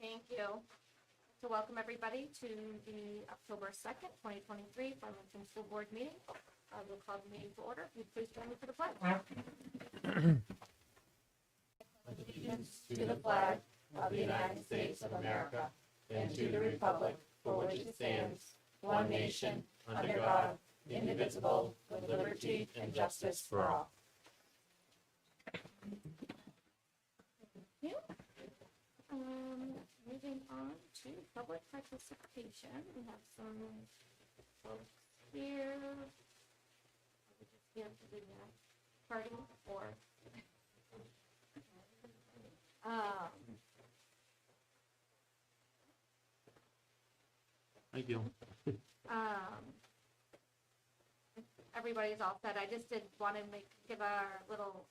Thank you. So welcome everybody to the October 2nd, 2023 Farmington School Board meeting. We'll call the meeting to order. If you'd please join me for the pledge. Allegiance to the flag of the United States of America and to the republic for which it stands, one nation, under God, indivisible, with liberty and justice for all. Thank you. Moving on to public participation, we have some folks here. We just here for the party or Thank you. Everybody's all set. I just did want to give a little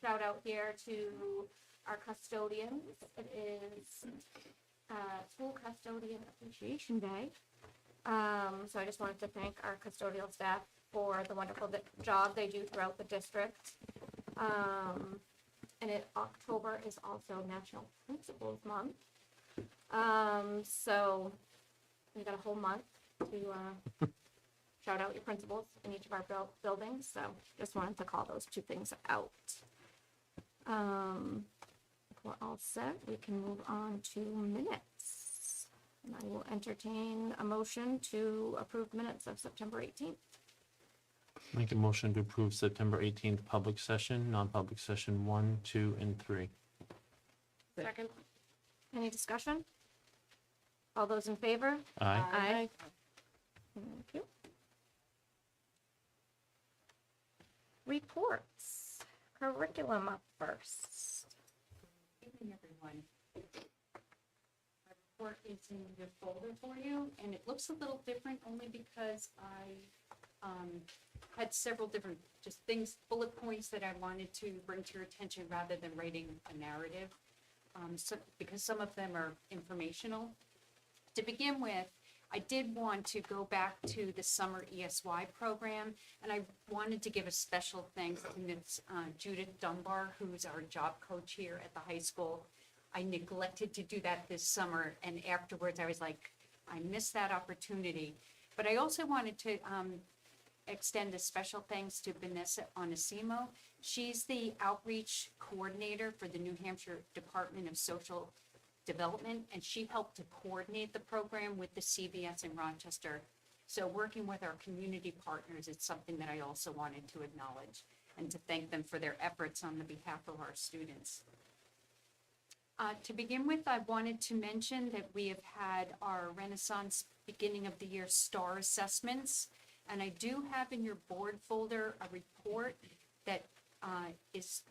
shout out here to our custodians. It is School Custodian Appreciation Day. So I just wanted to thank our custodial staff for the wonderful job they do throughout the district. And October is also National Principals Month. So we got a whole month to shout out your principals in each of our buildings. So just wanted to call those two things out. If we're all set, we can move on to minutes. And I will entertain a motion to approve minutes of September 18th. Make a motion to approve September 18th public session, non-public session 1, 2, and 3. Second. Any discussion? All those in favor? Aye. Aye. Thank you. Reports. Curriculum up first. Good evening, everyone. My report is in your folder for you, and it looks a little different only because I had several different just things, bullet points that I wanted to bring to your attention rather than writing a narrative, because some of them are informational. To begin with, I did want to go back to the summer ESY program, and I wanted to give a special thanks to Ms. Judith Dunbar, who's our job coach here at the high school. I neglected to do that this summer, and afterwards I was like, I missed that opportunity. But I also wanted to extend a special thanks to Vanessa Onesimo. She's the outreach coordinator for the New Hampshire Department of Social Development, and she helped to coordinate the program with the CVS in Rochester. So working with our community partners, it's something that I also wanted to acknowledge and to thank them for their efforts on the behalf of our students. To begin with, I wanted to mention that we have had our Renaissance beginning of the year STAR assessments, and I do have in your board folder a report that is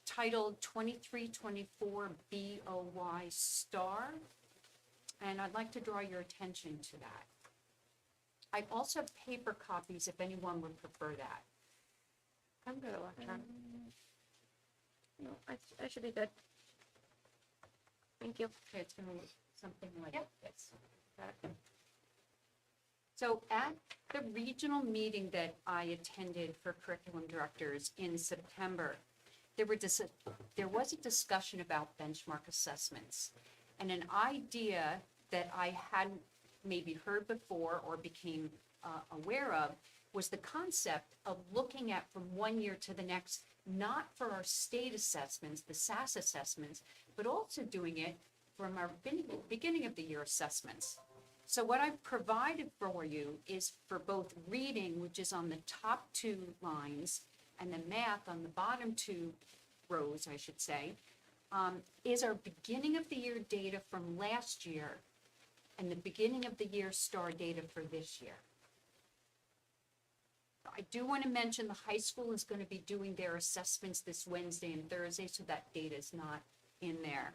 titled 2324 BOY STAR, and I'd like to draw your attention to that. I also have paper copies if anyone would prefer that. I'm good electronic. No, I should be good. Thank you. Okay, it's going to look something like this. Got it. So at the regional meeting that I attended for curriculum directors in September, there was a discussion about benchmark assessments, and an idea that I hadn't maybe heard before or became aware of was the concept of looking at from one year to the next, not for our state assessments, the SAS assessments, but also doing it from our beginning of the year assessments. So what I've provided for you is for both reading, which is on the top two lines, and the math on the bottom two rows, I should say, is our beginning of the year data from last year and the beginning of the year STAR data for this year. I do want to mention the high school is going to be doing their assessments this Wednesday and Thursday, so that data is not in there.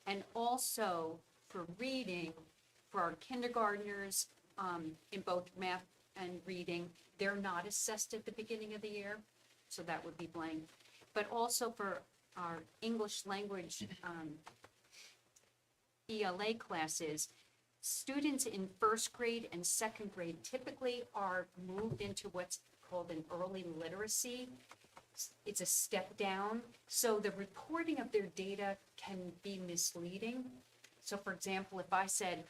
And also for reading, for our kindergartners, in both math and reading, they're not assessed at the beginning of the year, so that would be blank. But also for our English language ELA classes, students in first grade and second grade typically are moved into what's called an early literacy. It's a step down, so the reporting of their data can be misleading. So for example, if I said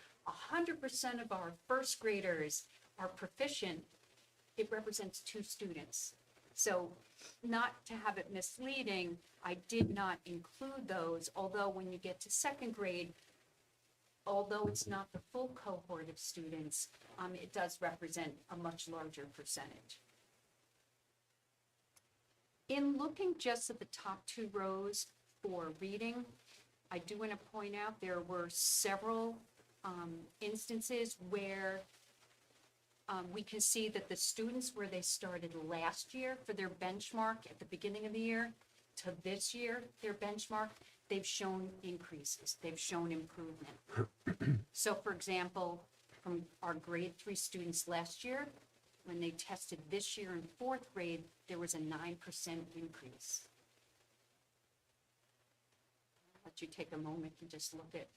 100% of our first graders are proficient, it represents 2 students. So not to have it misleading, I did not include those, although when you get to second grade, although it's not the full cohort of students, it does represent a much larger percentage. In looking just at the top 2 rows for reading, I do want to point out there were several instances where we can see that the students where they started last year for their benchmark at the beginning of the year to this year, their benchmark, they've shown increases, they've shown improvement. So for example, from our grade 3 students last year, when they tested this year in 4th grade, there was a 9% increase. I'll let you take a moment and just look at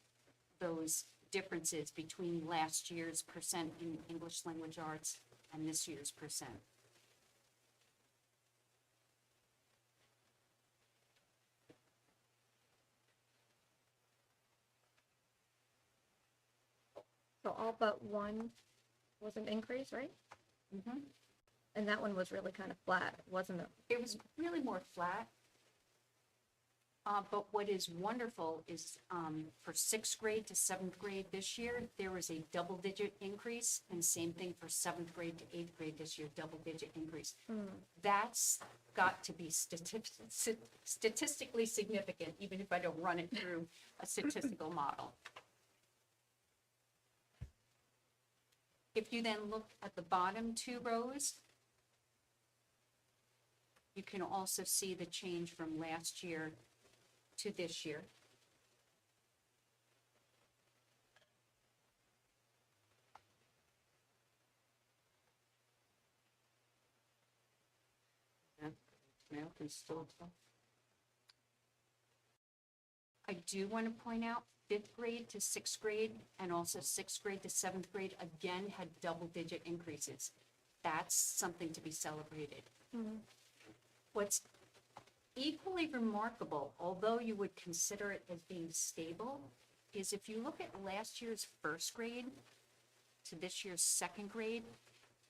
those differences between last year's percent in English language arts and this year's percent. So all but one was an increase, right? Mhm. And that one was really kind of flat, wasn't it? It was really more flat. But what is wonderful is for 6th grade to 7th grade this year, there was a double-digit increase, and same thing for 7th grade to 8th grade this year, double-digit increase. That's got to be statistically significant, even if I don't run it through a statistical model. If you then look at the bottom 2 rows, you can also see the change from last year to this year. I do want to point out 5th grade to 6th grade and also 6th grade to 7th grade again had double-digit increases. That's something to be celebrated. What's equally remarkable, although you would consider it as being stable, is if you look at last year's 1st grade to this year's 2nd grade,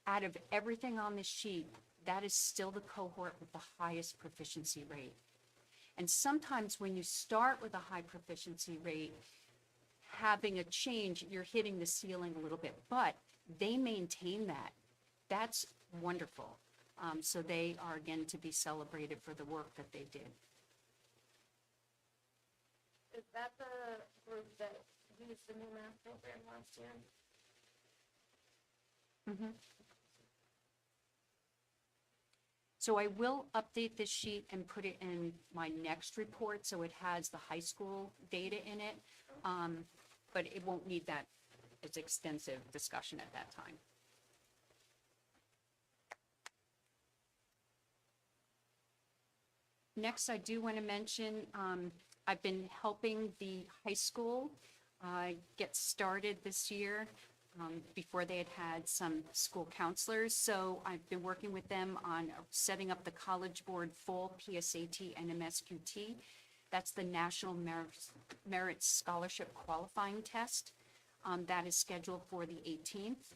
out of everything on this sheet, that is still the cohort with the highest proficiency rate. And sometimes when you start with a high proficiency rate, having a change, you're hitting the ceiling a little bit, but they maintain that. That's wonderful. So they are again to be celebrated for the work that they did. Is that the group that used the new math program last year? So I will update this sheet and put it in my next report, so it has the high school data in it. But it won't need that as extensive discussion at that time. Next, I do want to mention, I've been helping the high school get started this year. Before they had some school counselors. So I've been working with them on setting up the College Board Full PSAT and MSQT. That's the National Merit Scholarship Qualifying Test. That is scheduled for the 18th.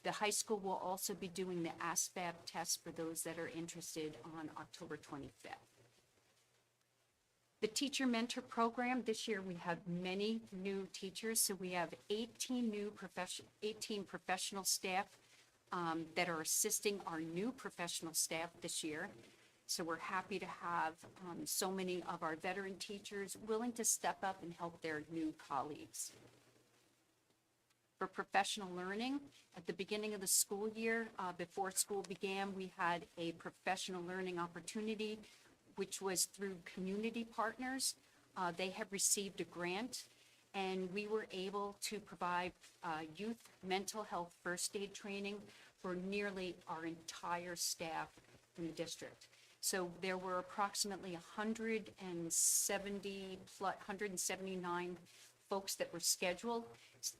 The high school will also be doing the ASVAB test for those that are interested on October 25th. The Teacher Mentor Program, this year we have many new teachers, so we have 18 professional staff that are assisting our new professional staff this year. So we're happy to have so many of our veteran teachers willing to step up and help their new colleagues. For professional learning, at the beginning of the school year, before school began, we had a professional learning opportunity which was through community partners. They have received a grant, and we were able to provide youth mental health first aid training for nearly our entire staff in the district. So there were approximately 179 folks that were scheduled.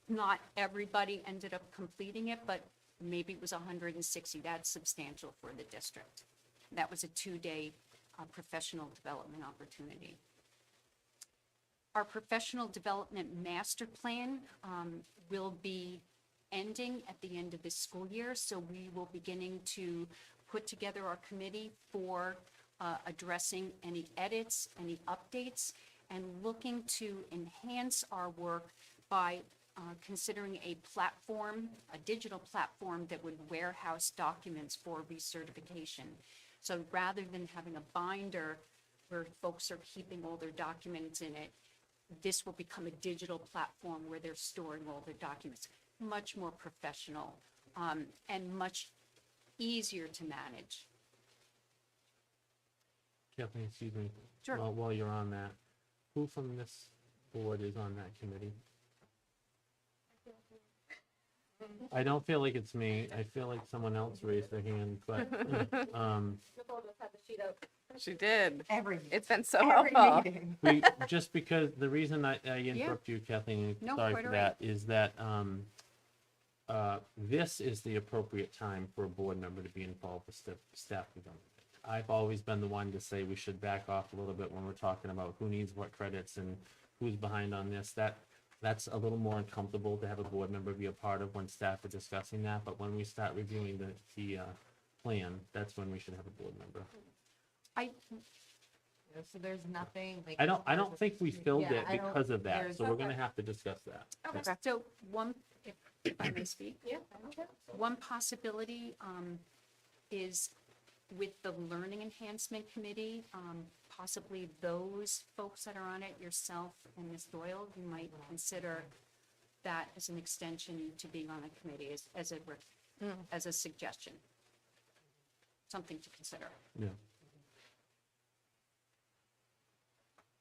Not everybody ended up completing it, but maybe it was 160. That's substantial for the district. That was a 2-day professional development opportunity. Our professional development master plan will be ending at the end of this school year, so we will beginning to put together our committee for addressing any edits, any updates, and looking to enhance our work by considering a platform, a digital platform that would warehouse documents for recertification. So rather than having a binder where folks are keeping all their documents in it, this will become a digital platform where they're storing all their documents. Much more professional and much easier to manage. Kathleen, excuse me. Sure. While you're on that, who from this board is on that committee? I don't feel like it's me. I feel like someone else raised their hand, but, Nicole just had the sheet out. She did. Every, It's been so every helpful. meeting. just because, the reason I interrupt you, Kathleen, No, sorry quite for all right. that, is that, this is the appropriate time for a board member to be involved with staff development. I've always been the one to say we should back off a little bit when we're talking about who needs what credits and who's behind on this. That's a little more uncomfortable to have a board member be a part of when staff are discussing that, but when we start reviewing the plan, that's when we should have a board member. So there's nothing like. I don't think we filled Yeah, it I don't- because of that, there's- so we're gonna have to discuss that. Okay. So one, if I may speak, Yeah, I don't care. one possibility is with the Learning Enhancement Committee, possibly those folks that are on it, yourself and Ms. Doyle, you might consider that as an extension to being on the committee as a suggestion. Something to consider. Yeah.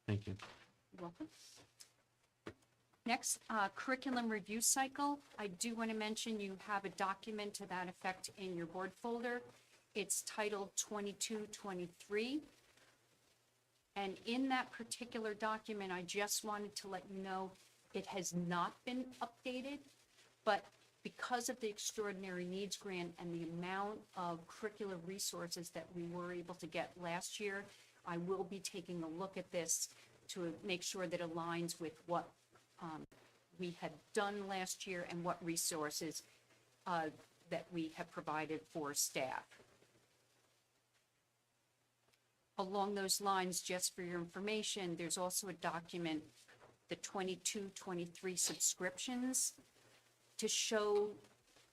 Thank you. You're welcome. Next, curriculum review cycle. I do want to mention you have a document to that effect in your board folder. It's titled 2223. And in that particular document, I just wanted to let you know it has not been updated, but because of the extraordinary needs grant and the amount of curricular resources that we were able to get last year, I will be taking a look at this to make sure that it aligns with what we had done last year and what resources that we have provided for staff. Along those lines, just for your information, there's also a document, the 22-23 subscriptions, to show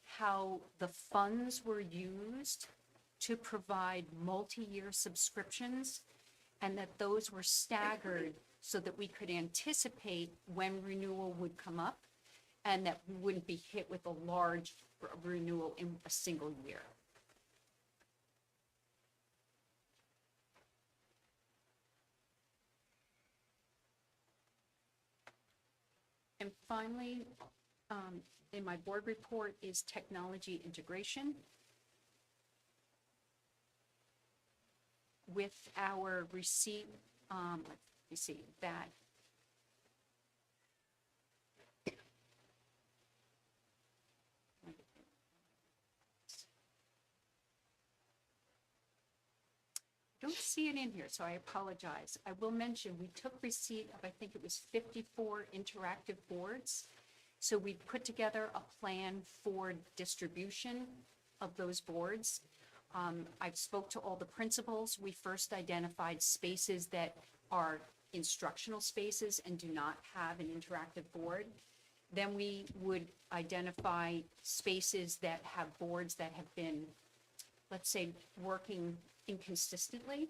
how the funds were used to provide multi-year subscriptions, and that those were staggered so that we could anticipate when renewal would come up, and that we wouldn't be hit with a large renewal in a single year. And finally, in my board report is technology integration. With our receipt, let me see, that. I don't see it in here, so I apologize. I will mention, we took receipt of, I think it was 54 interactive boards. So we put together a plan for distribution of those boards. I've spoke to all the principals. We first identified spaces that are instructional spaces and do not have an interactive board. Then we would identify spaces that have boards that have been, let's say, working inconsistently.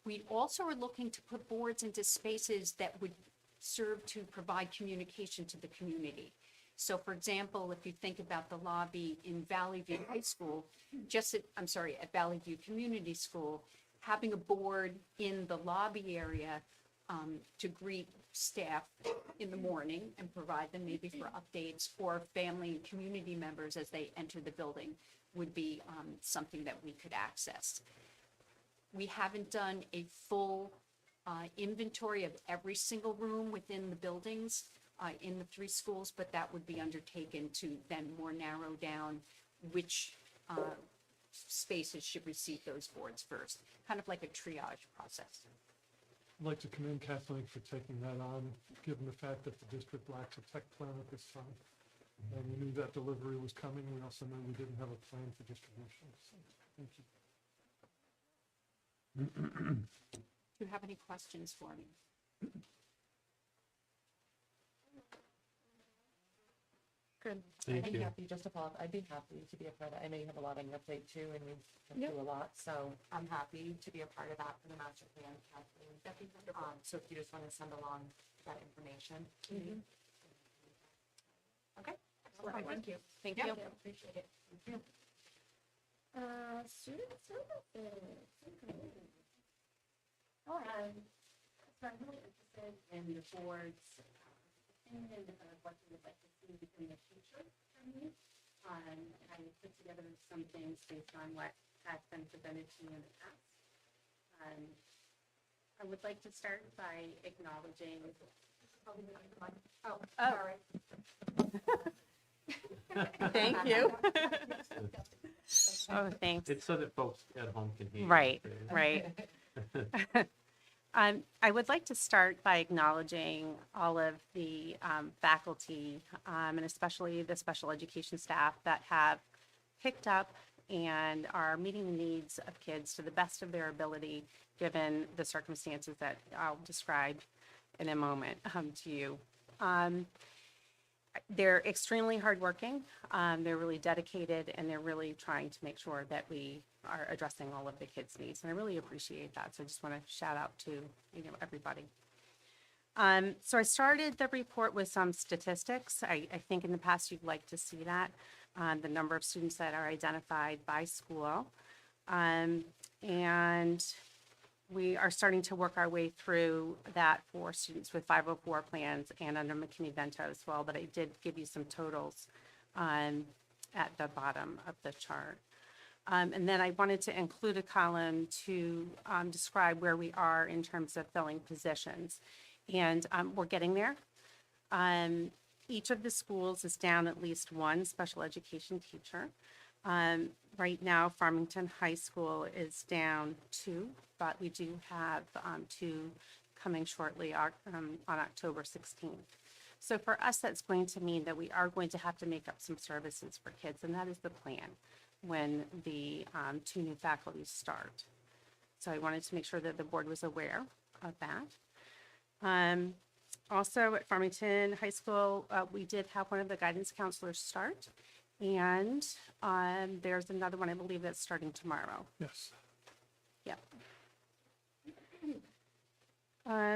We also are looking to put boards into spaces that would serve to provide communication to the community. So for example, if you think about the lobby in Valley View High School, at Valley View Community School, having a board in the lobby area to greet staff in the morning and provide them maybe for updates, or family and community members as they enter the building would be something that we could access. We haven't done a full inventory of every single room within the buildings in the 3 schools, but that would be undertaken to then more narrow down which spaces should receive those boards first, kind of like a triage process. I'd like to commend Kathleen for taking that on, given the fact that the district lacks a tech plan at this time. And we knew that delivery was coming. We also knew we didn't have a plan for distribution. So, thank you. Do you have any questions for me? Good. Thank I'd be you. happy, just to follow up, I'd be happy to be a part of that. I know you have a lot on your plate too, and you've been Yep. through a lot, so I'm happy to be a part of that for the master plan, Kathleen. So if you just want to send along that information to me. Okay. Excellent. Thank you. Thank Yep. you. Appreciate it. Student services. Okay. So I'm really interested in the board's opinion of what you would like to see in the future for me. And I put together some things based on what has been presented to me in the past. I would like to start by acknowledging. Oh, sorry. Thank you. Oh, thanks. It's so that folks at home can hear. you. Right, right. I would like to start by acknowledging all of the faculty and especially the special education staff that have picked up and are meeting the needs of kids to the best of their ability, given the circumstances that I'll describe in a moment to you. They're extremely hardworking. They're really dedicated, and they're really trying to make sure that we are addressing all of the kids' needs. And I really appreciate that. So I just want to shout out to everybody. So I started the report with some statistics. I think in the past you'd like to see that, the number of students that are identified by school. And we are starting to work our way through that for students with 504 plans and under McKinney-Vento as well, but I did give you some totals at the bottom of the chart. And then I wanted to include a column to describe where we are in terms of filling positions. And we're getting there. Each of the schools is down at least one special education teacher. Right now, Farmington High School is down 2, but we do have 2 coming shortly on October 16th. So for us, that's going to mean that we are going to have to make up some services for kids, and that is the plan when the 2 new faculty start. So I wanted to make sure that the board was aware of that. Also at Farmington High School, we did have one of the guidance counselors start. And there's another one, I believe, that's starting tomorrow. Yes. Yep.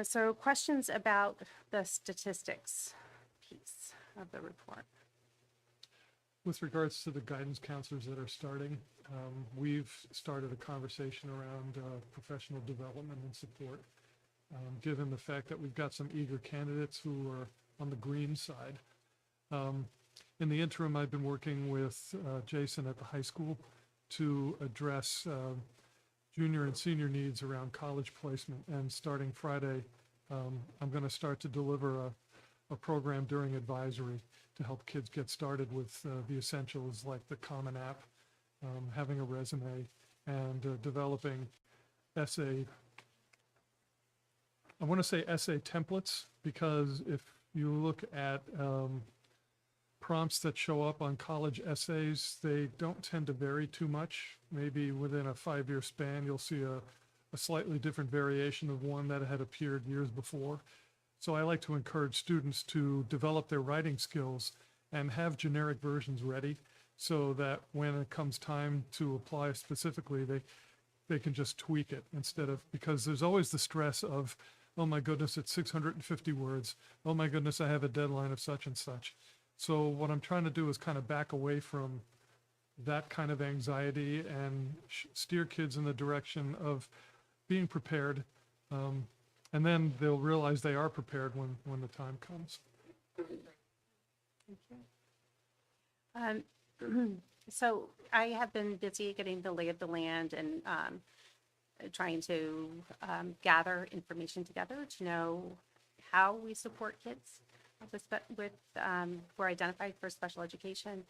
So questions about the statistics piece of the report? With regards to the guidance counselors that are starting, we've started a conversation around professional development and support, given the fact that we've got some eager candidates who are on the green side. In the interim, I've been working with Jason at the high school to address junior and senior needs around college placement. And starting Friday, I'm going to start to deliver a program during advisory to help kids get started with the essentials like the Common App, having a resume, and developing essay. I want to say essay templates, because if you look at prompts that show up on college essays, they don't tend to vary too much. Maybe within a 5-year span, you'll see a slightly different variation of one that had appeared years before. So I like to encourage students to develop their writing skills and have generic versions ready so that when it comes time to apply specifically, they can just tweak it instead of, because there's always the stress of, oh my goodness, it's 650 words. Oh my goodness, I have a deadline of such and such. So what I'm trying to do is kind of back away from that kind of anxiety and steer kids in the direction of being prepared. And then they'll realize they are prepared when the time comes. So I have been busy getting the lay of the land and trying to gather information together to know how we support kids who are identified for special education,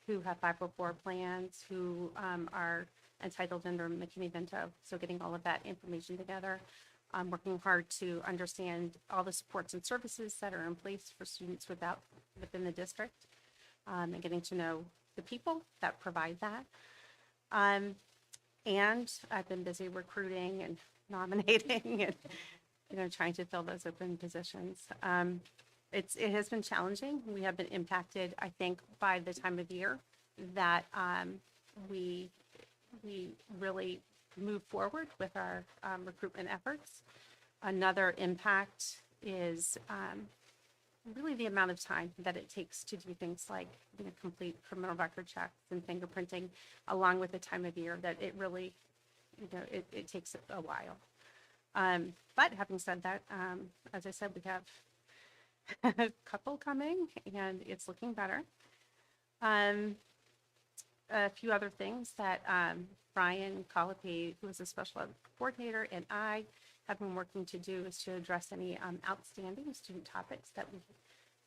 who have 504 plans, who are entitled under McKinney-Vento. So getting all of that information together. working hard to understand all the supports and services that are in place for students within the district, and getting to know the people that provide that. And I've been busy recruiting and nominating and, trying to fill those open positions. It has been challenging. We have been impacted, I think, by the time of year that we really move forward with our recruitment efforts. Another impact is really the amount of time that it takes to do things like complete criminal record checks and fingerprinting, along with the time of year that it really, it takes a while. But having said that, as I said, we have a couple coming and it's looking better. A few other things that Brian Colopy, who is a special ed coordinator, and I have been working to do is to address any outstanding student topics that we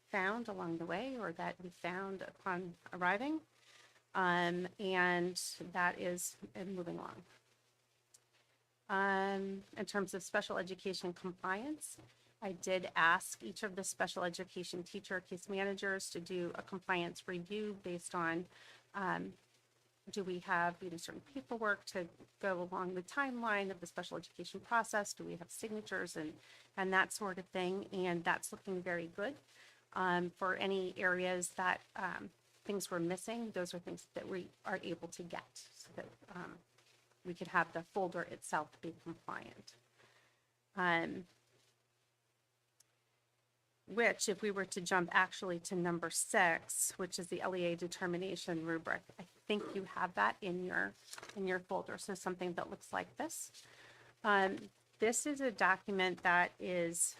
found along the way or that we found upon arriving. And that is moving along. In terms of special education compliance, I did ask each of the special education teacher case managers to do a compliance review based on do we have certain paperwork to go along the timeline of the special education process? Do we have signatures and that sort of thing? And that's looking very good. For any areas that things were missing, those are things that we are able to get so that we could have the folder itself be compliant. Which, if we were to jump actually to number 6, which is the LEA determination rubric, I think you have that in your folder. So something that looks like this. This is a document that is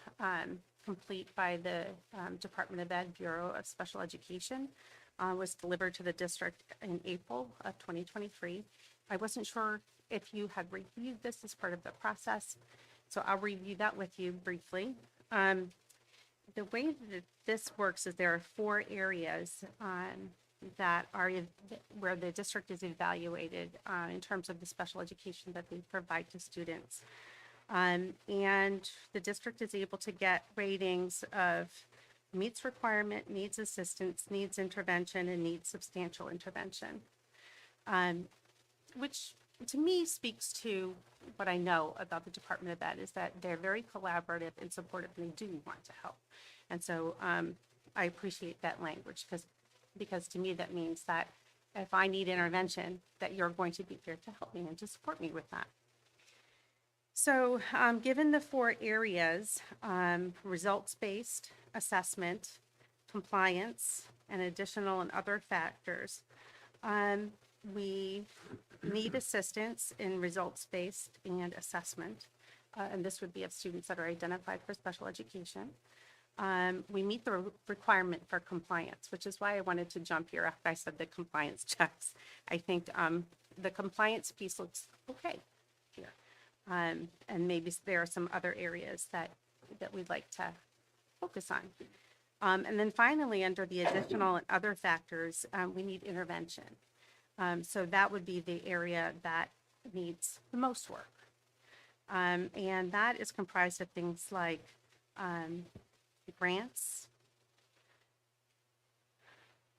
complete by the Department of Ed Bureau of Special Education. Was delivered to the district in April of 2023. I wasn't sure if you had reviewed this as part of the process, so I'll review that with you briefly. The way that this works is there are 4 areas that are where the district is evaluated in terms of the special education that they provide to students. And the district is able to get ratings of meets requirement, needs assistance, needs intervention, and needs substantial intervention, which to me speaks to what I know about the Department of Ed is that they're very collaborative and supportive and they do want to help. And so I appreciate that language because to me that means that if I need intervention, that you're going to be here to help me and to support me with that. So given the 4 areas, results-based assessment, compliance, and additional and other factors, we need assistance in results-based and assessment. And this would be of students that are identified for special education. We meet the requirement for compliance, which is why I wanted to jump here after I said the compliance checks. I think the compliance piece looks okay here. And maybe there are some other areas that we'd like to focus on. And then finally, under the additional and other factors, we need intervention. So that would be the area that needs the most work. And that is comprised of things like grants,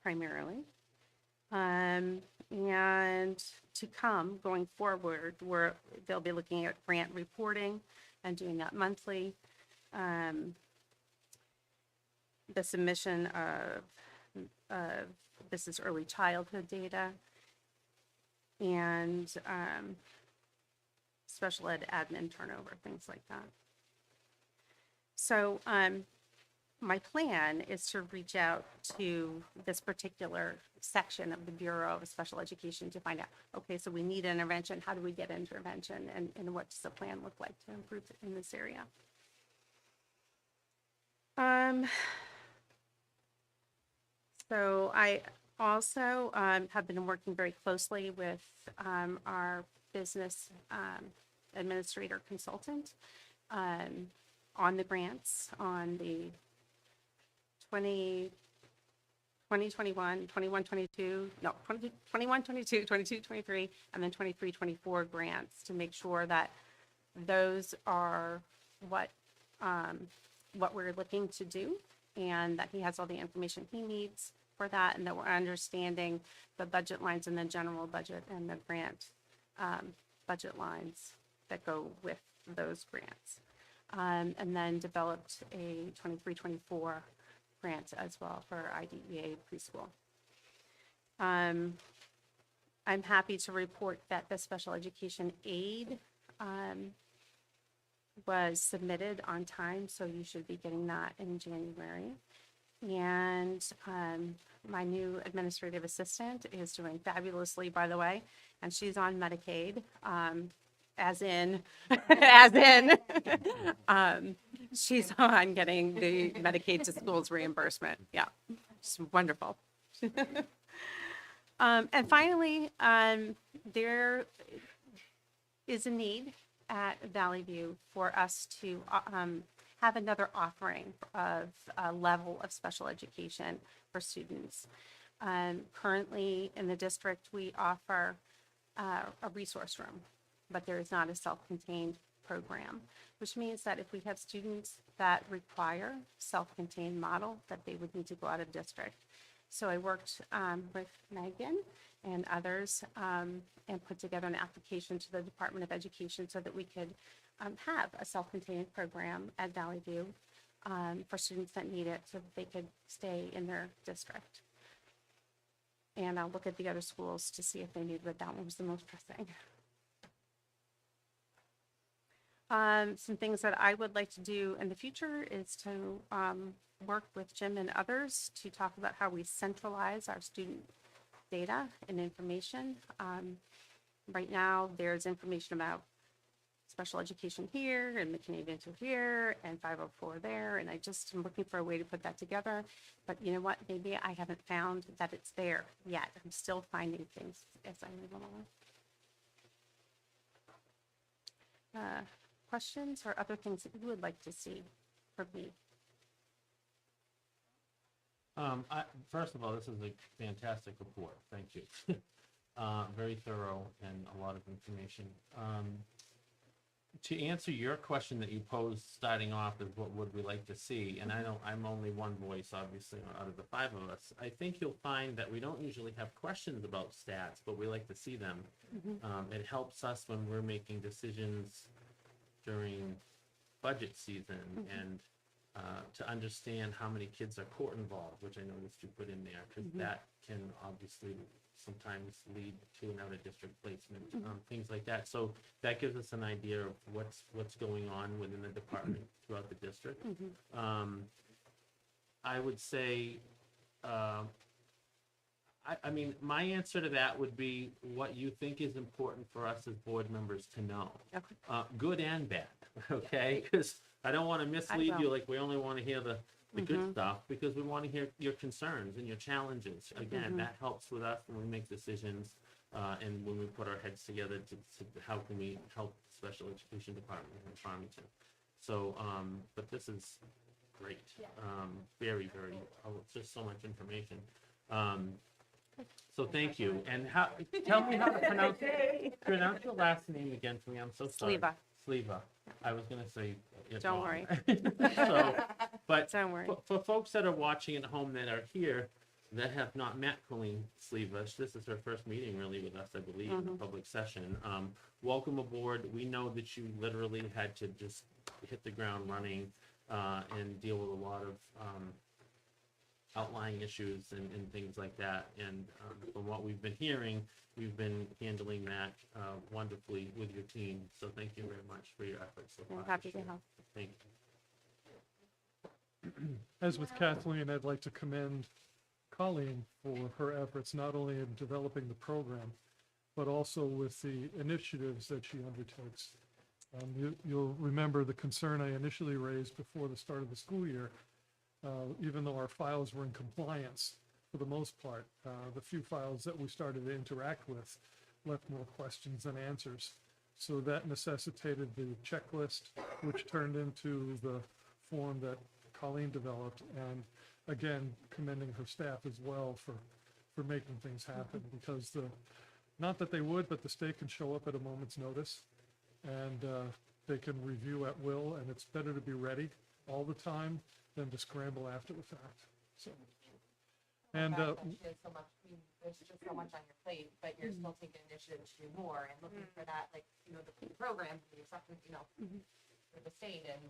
primarily. And to come going forward, where they'll be looking at grant reporting and doing that monthly. The submission of this is early childhood data and special ed admin turnover, things like that. So my plan is to reach out to this particular section of the Bureau of Special Education to find out, okay, so we need intervention. How do we get intervention? And what does the plan look like to improve in this area? So I also have been working very closely with our business administrator consultant on the grants, on the 2021, 21, 22, no, 21, 22, 22, 23, and then 23, 24 grants to make sure that those are what, what we're looking to do, and that he has all the information he needs for that, and that we're understanding the budget lines in the general budget and the grant budget lines that go with those grants. And then developed a 23-24 grant as well for IDEA preschool. I'm happy to report that the special education aid was submitted on time, so you should be getting that in January. And my new administrative assistant is doing fabulously, by the way, and she's on Medicaid, as in, she's on getting the Medicaid to schools reimbursement. Yeah, it's wonderful. And finally, there is a need at Valley View for us to have another offering of a level of special education for students. Currently in the district, we offer a resource room, but there is not a self-contained program, which means that if we have students that require self-contained model, that they would need to go out of district. So I worked with Megan and others and put together an application to the Department of Education so that we could have a self-contained program at Valley View for students that need it so that they could stay in their district. And I'll look at the other schools to see if they need, but that one was the most pressing. Some things that I would like to do in the future is to work with Jim and others to talk about how we centralize our student data and information. Right now, there's information about special education here and McKinney-Vento here and 504 there, and I just am looking for a way to put that together. But you know what? Maybe I haven't found that it's there yet. I'm still finding things as I move along. Questions or other things that you would like to see from me? First of all, this is a fantastic report. Thank you. Very thorough and a lot of information. To answer your question that you posed starting off is what would we like to see, and I know I'm only one voice, obviously, out of the five of us. I think you'll find that we don't usually have questions about stats, but we like to see them. It helps us when we're making decisions during budget season and to understand how many kids are court involved, which I noticed you put in there, because that can obviously sometimes lead to an out-of-district placement, things like that. So that gives us an idea of what's going on within the department throughout the district. I would say, I mean, my answer to that would be what you think is important for us as board members to know, good and bad, okay? Because I don't want to mislead you, like we only want to hear the good stuff, because we want to hear your concerns and your challenges. Again, that helps with us when we make decisions and when we put our heads together to how can we help the special education department in Farmington. So, but this is great. Very, very, just so much information. So thank you. And tell me how to pronounce your last name again for me. I'm so sorry. Sleva. I was going to say it Don't wrong. worry. So, but Don't worry. for folks that are watching at home that are here that have not met Colleen Sleva, this is her first meeting really with us, I believe, in a public session. Welcome aboard. We know that you literally had to just hit the ground running and deal with a lot of outlying issues and things like that. And from what we've been hearing, you've been handling that wonderfully with your team. So thank you very much for your efforts so far. I'm happy to this year. help. Thank you. As with Kathleen, I'd like to commend Colleen for her efforts, not only in developing the program, but also with the initiatives that she undertakes. You'll remember the concern I initially raised before the start of the school year. Even though our files were in compliance for the most part, the few files that we started to interact with left more questions than answers. So that necessitated the checklist, which turned into the form that Colleen developed, and again, commending her staff as well for making things happen, because not that they would, but the state can show up at a moment's notice. And they can review at will, and it's better to be ready all the time than to scramble after the fact, so. And, There's so much, there's just so much on your plate, but you're still taking initiative to do more and looking for that, like, the programs, the acceptance, for the state and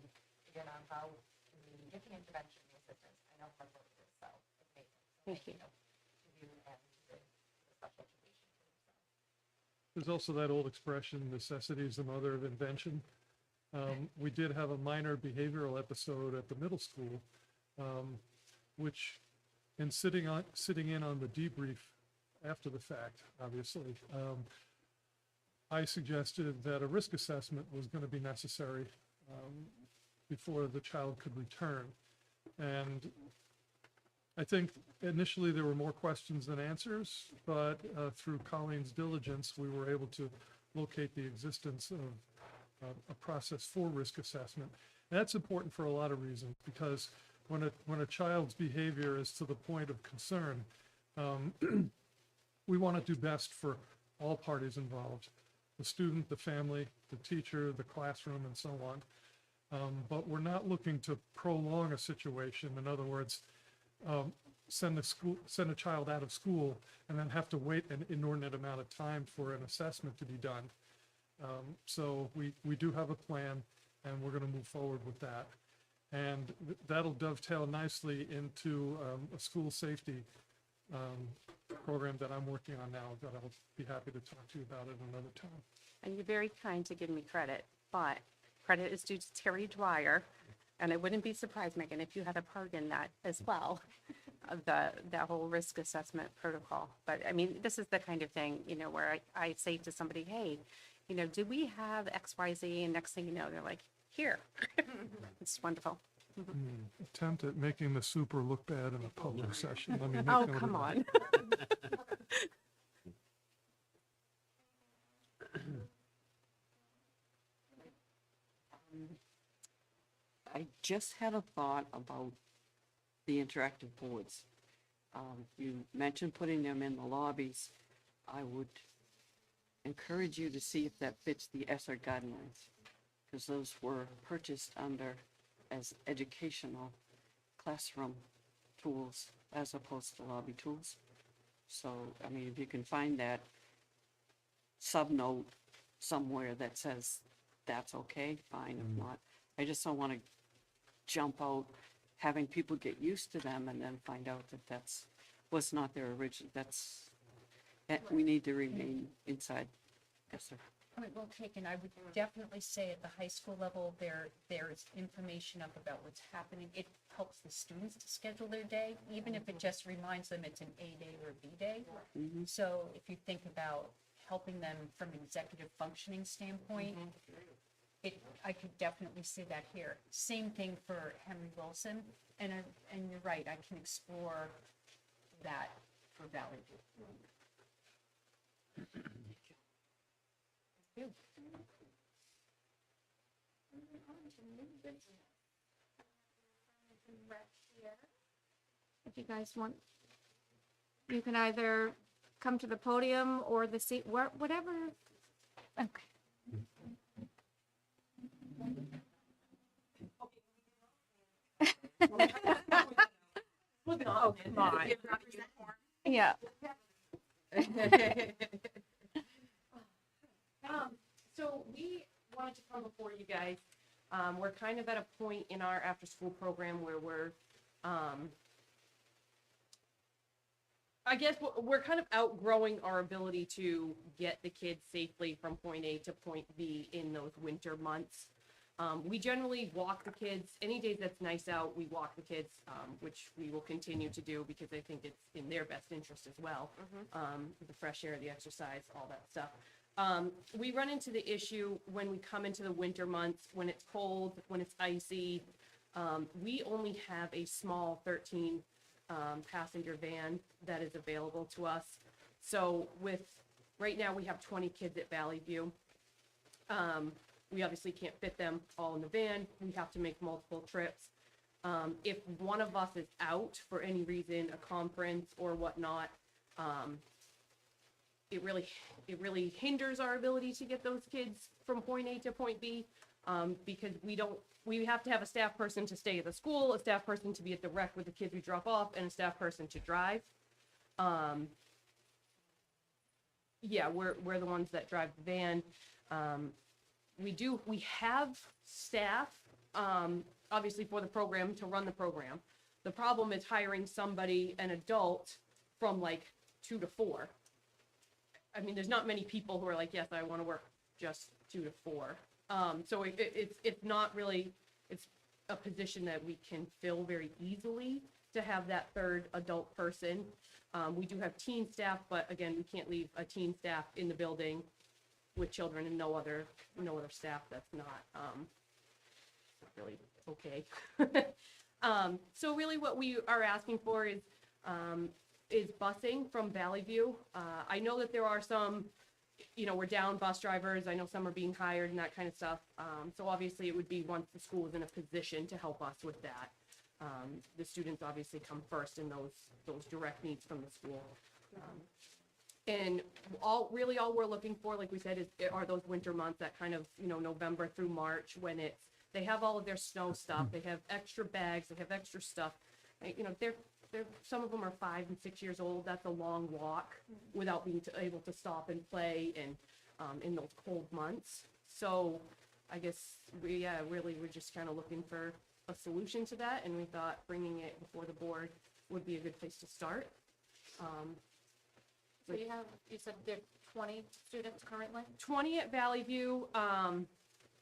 figuring out how to get the intervention, the assistance. I know how hard it is, so it's amazing. So Thank you. To you and to the special education team, so. there's also that old expression, necessity is the mother of invention. We did have a minor behavioral episode at the middle school, which, in sitting in on the debrief after the fact, obviously, I suggested that a risk assessment was going to be necessary before the child could return. And I think initially there were more questions than answers, but through Colleen's diligence, we were able to locate the existence of a process for risk assessment. And that's important for a lot of reasons, because when a child's behavior is to the point of concern, we want to do best for all parties involved, the student, the family, the teacher, the classroom, and so on. But we're not looking to prolong a situation. In other words, send a child out of school and then have to wait an inordinate amount of time for an assessment to be done. So we do have a plan, and we're going to move forward with that. And that'll dovetail nicely into a school safety program that I'm working on now that I'll be happy to talk to you about at another time. And you're very kind to give me credit, but credit is due to Terry Dwyer. And I wouldn't be surprised, Megan, if you had a part in that as well, of that whole risk assessment protocol. But I mean, this is the kind of thing, where I say to somebody, hey, do we have X, Y, Z? And next thing you know, they're like, here. It's wonderful. Attempt at making the super look bad in a public session. Let me make Oh, note of come that. on. I just had a thought about the interactive boards. You mentioned putting them in the lobbies. I would encourage you to see if that fits the ESSER guidelines, because those were purchased as educational classroom tools as opposed to lobby tools. So, I mean, if you can find that sub-note somewhere that says that's okay, fine. If not, I just don't want to jump out having people get used to them and then find out that was not their original. We need to remain inside ESSER. Point well taken. I would definitely say at the high school level, there's information up about what's happening. It helps the students to schedule their day, even if it just reminds them it's an A day or a B day. So if you think about helping them from an executive functioning standpoint, I could definitely see that here. Same thing for Henry Wilson, and you're right, I can explore that for Valley View. Moving on to new business. Right here. If you guys want, you can either come to the podium or the seat, whatever. Okay. Oh, come on. Yeah. So we wanted to come before you guys. We're kind of at a point in our after-school program where we're, I guess we're kind of outgrowing our ability to get the kids safely from point A to point B in those winter months. We generally walk the kids, any days that's nice out, we walk the kids, which we will continue to do because I think it's in their best interest as well. The fresh air, the exercise, all that stuff. We run into the issue when we come into the winter months, when it's cold, when it's icy. We only have a small 13 passenger van that is available to us. So right now we have 20 kids at Valley View. We obviously can't fit them all in the van. We have to make multiple trips. If one of us is out for any reason, a conference or whatnot, it really hinders our ability to get those kids from point A to point B. because we have to have a staff person to stay at the school, a staff person to be at the rec with the kids we drop off, and a staff person to drive. Yeah, we're the ones that drive the van. We have staff, obviously for the program, to run the program. The problem is hiring somebody, an adult, from like 2 to 4. I mean, there's not many people who are like, yes, I want to work just 2 to 4. So it's not really, it's a position that we can fill very easily to have that third adult person. We do have teen staff, but again, we can't leave a teen staff in the building with children and no other staff. That's not really okay. So really what we are asking for is busing from Valley View. I know that there are some, we're down bus drivers. I know some are being hired and that kind of stuff. So obviously it would be once the school is in a position to help us with that. The students obviously come first in those direct needs from the school. And all we're looking for, like we said, are those winter months, that kind of, November through March, when they have all of their snow stuff, they have extra bags, they have extra stuff. They're some of them are 5 and 6 years old. That's a long walk without being able to stop and play and in those cold months. So I guess we're just kind of looking for a solution to that, and we thought bringing it before the board would be a good place to start. So you said there are 20 students currently? 20 at Valley View.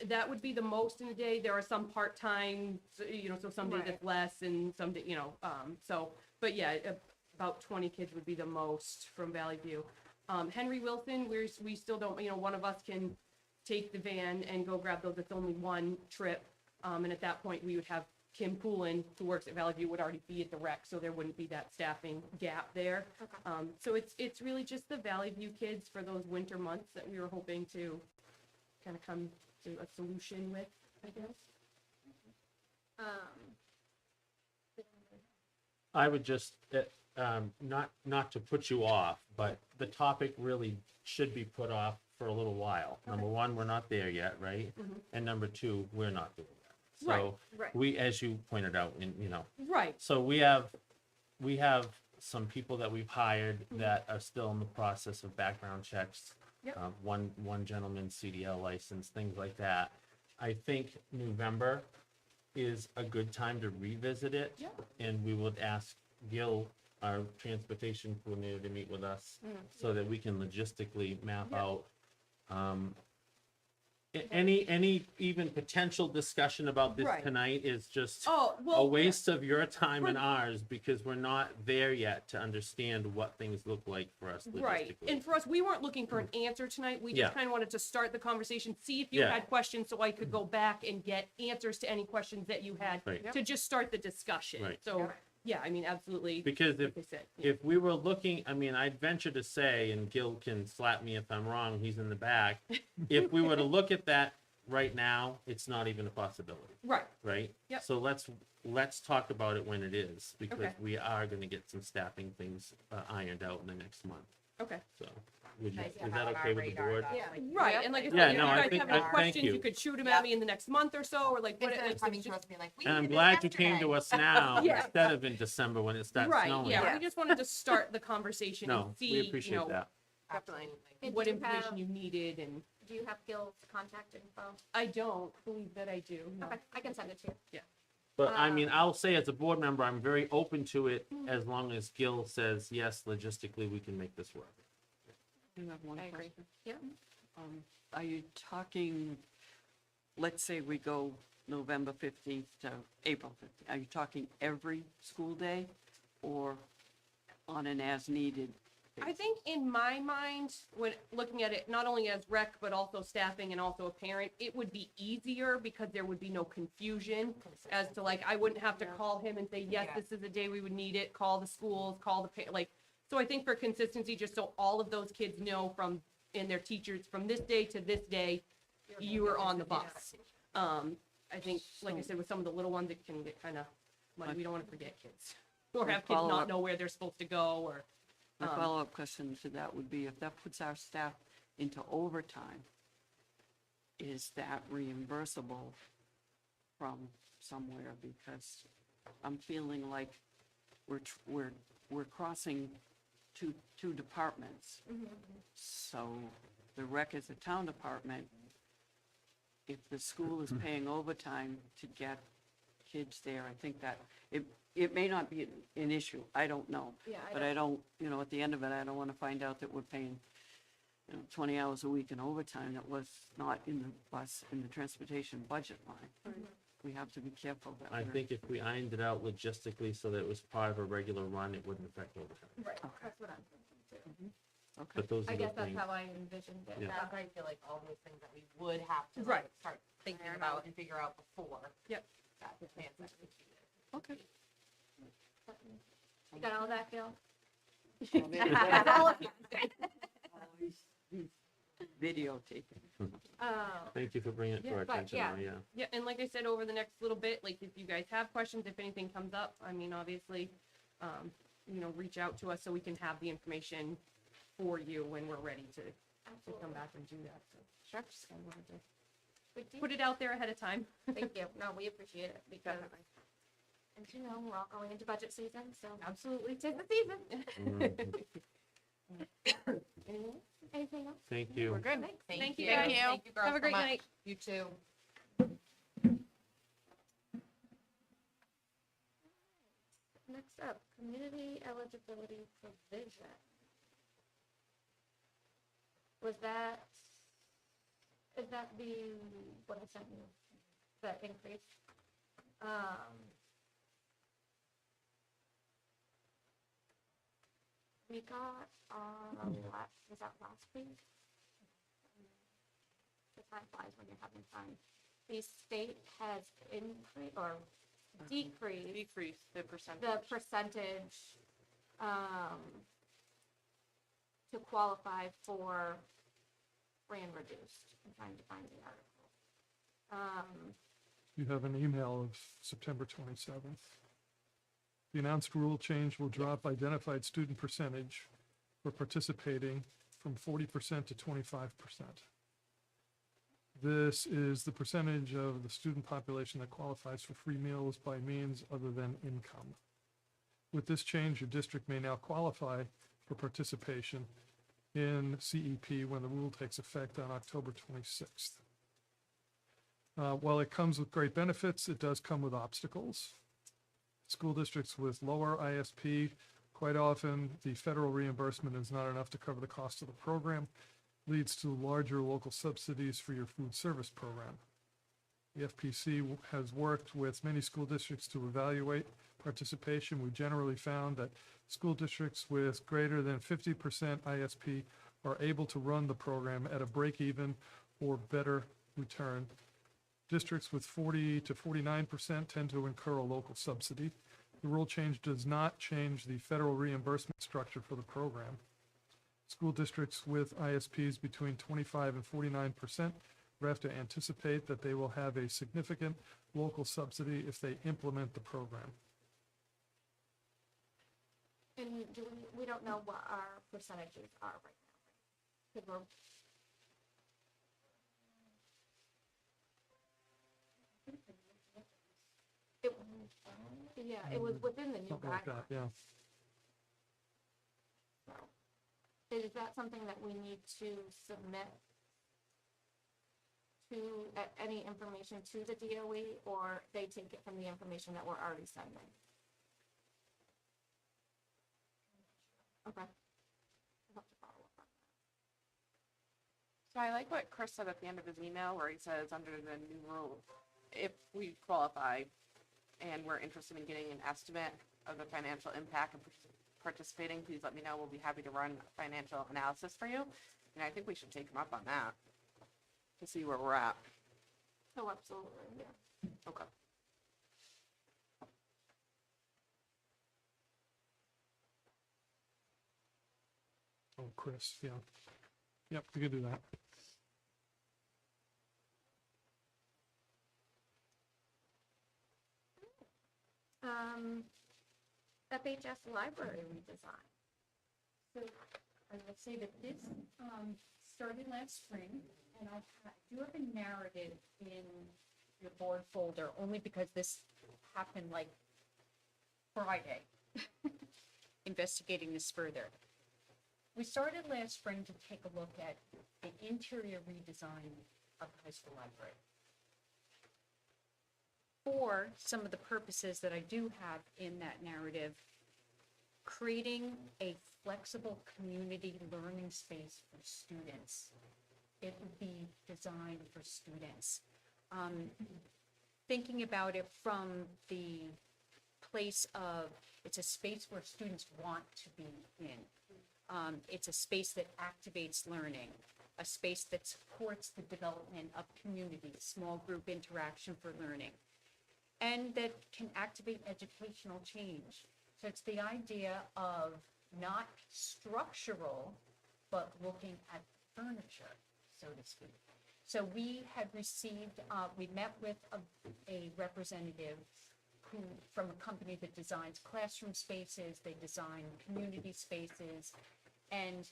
That would be the most in a day. There are some part-time, so some days it's less and some days, but yeah, about 20 kids would be the most from Valley View. Henry Wilson, we still don't, one of us can take the van and go grab those. It's only one trip. And at that point we would have Kim Poulin, who works at Valley View, would already be at the rec, so there wouldn't be that staffing gap there. Okay. So it's really just the Valley View kids for those winter months that we were hoping to kind of come to a solution with, I guess. I would just, not to put you off, but the topic really should be put off for a little while. Okay. Number one, we're not there yet, right? Mhm. And number two, we're not doing that. Right, So right. we, as you pointed out, and Right. so we have some people that we've hired that are still in the process of background checks. Yep. One gentleman's CDL license, things like that. I think November is a good time to revisit it. Yep. And we would ask Gil, our transportation coordinator, to meet with us so that we can logistically map Yep. out, any even potential discussion about this Right. tonight is just Oh, a well, waste of your time and ours, because we're not there yet to understand what things look like for us logistically. right. And for us, we weren't looking for an answer tonight. We just Yeah. kind of wanted to start the conversation, see if you Yeah. had questions, so I could go back and get answers to any questions that you had Right. to just start the discussion. Right. So, yeah, I mean, absolutely. Because Like I said, yeah. if we were looking, I mean, I'd venture to say, and Gil can slap me if I'm wrong, he's in the back. If we were to look at that right now, it's not even a possibility, Right. right? Yep. So let's talk about it when it is, because Okay. we are gonna get some staffing things ironed out in the next month, Okay. so. Would you, Nice to is have that on our okay with the radar, board? though, Yeah. like, Right, and like I said, Yeah, if you no, I guys think- have any thank questions, you. you could shoot them Yep. at me in the next month or so, or like what. Instead like, of so coming it's to just- us and being like, we And I'm did this glad you came to yesterday. us now, Yeah. instead of in December when it starts Right, snowing. yeah, we just wanted to start the conversation No, and see, we appreciate that. Absolutely. And what do you information have- you needed, and Do you have Gil's contact info? I don't believe that I do. No. Okay, I can send it to you. But I mean, Um, I'll say as a board member, I'm very open to it as long as Gil says, yes, logistically, we can make this work. You have one I agree. question? Yep. Are you talking, let's say we go November 15th to April 15th, are you talking every school day or on an as-needed? I think in my mind, when looking at it, not only as rec, but also staffing and also a parent, it would be easier because there would be no confusion as to like, I wouldn't have to call him and say, yes, Yeah. this is the day we would need it, call the schools, call the, like, so I think for consistency, just so all of those kids know from, and their teachers, from this day to this day, you were on the bus. I think, like I said, with some of the little ones, it can get kind of, like, we don't want to forget kids. Or My have kids not follow-up- know where they're supposed to go, or, My follow-up question to that would be if that puts our staff into overtime, is that reimbursable from somewhere? Because I'm feeling like we're crossing two departments. So the rec is a town department. If the school is paying overtime to get kids there, I think that it may not be an issue. I don't know. Yeah, But I don't, at the end of it, I don't want to find out that we're paying, 20 hours a week in overtime that was not in the transportation budget line. We have to be careful that I we're. think if we ironed it out logistically so that it was part of a regular run, it wouldn't affect overtime. Right, Okay. that's what I'm thinking too. Okay. But those I are the guess that's things. how I envisioned it. Yeah. That's why I feel like all those things that we would have to Right. like start thinking Iron about and figure out before. Yep. That plan's executed. Okay. You got all that, Gil? Videotaping. Oh, Thank you for bringing it to Yeah, our but attention, yeah. yeah. Yeah, and like I said, over the next little bit, like if you guys have questions, if anything comes up, I mean, obviously, reach out to us so we can have the information for you when we're ready to come absolutely. back and do that. So Sure. just kind of wanted to Good deal. put it out there ahead of time. Thank you. No, we appreciate it because, as you know, we're all going into budget season, so Absolutely. tis the season. Mhm. Anything else? Thank you. We're good. Thanks. Thank you, Thank guys. you. Thank you, girls, Have a so great much. night. You too. Next up, community eligibility provision. Is that what I sent you, that increase? We got, was that last week? The time flies when you're having fun. The state has increased, or decreased Decrease the percentage. the percentage to qualify for free and reduced. I'm trying to find the article. You have an email of September 27th. The announced rule change will drop identified student percentage for participating from 40% to 25%. This is the percentage of the student population that qualifies for free meals by means other than income. With this change, your district may now qualify for participation in CEP when the rule takes effect on October 26th. While it comes with great benefits, it does come with obstacles. School districts with lower ISP, quite often the federal reimbursement is not enough to cover the cost of the program, leads to larger local subsidies for your food service program. The FPC has worked with many school districts to evaluate participation. We generally found that school districts with greater than 50% ISP are able to run the program at a break-even or better return. Districts with 40 to 49% tend to incur a local subsidy. The rule change does not change the federal reimbursement structure for the program. School districts with ISPs between 25 and 49% will have to anticipate that they will have a significant local subsidy if they implement the program. And we don't know what our percentages are right now, because we're. It was within the new Something like that, guidelines. yeah. So, is that something that we need to submit to, any information to the DOE, or they take it from the information that we're already sending? Okay. I'll have to follow up on that. So I like what Chris said at the end of his email where he says, under the new rule, if we qualify and we're interested in getting an estimate of the financial impact of participating, please let me know. We'll be happy to run a financial analysis for you. And I think we should take him up on that to see where we're at. So absolutely, yeah. Okay. Oh, Chris, yeah. Yep, we can do that. FHS library redesign. So I will say that this started last spring, And do have a narrative in your board folder, only because this happened like Friday. Investigating this further. We started last spring to take a look at the interior redesign of the high school library. For some of the purposes that I do have in that narrative, creating a flexible community learning space for students. It would be designed for students. Thinking about it from the place of, it's a space where students want to be in. It's a space that activates learning, a space that supports the development of community, small group interaction for learning, and that can activate educational change. So it's the idea of not structural, but looking at furniture, so to speak. So we had received, we met with a representative who, from a company that designs classroom spaces, they design community spaces, and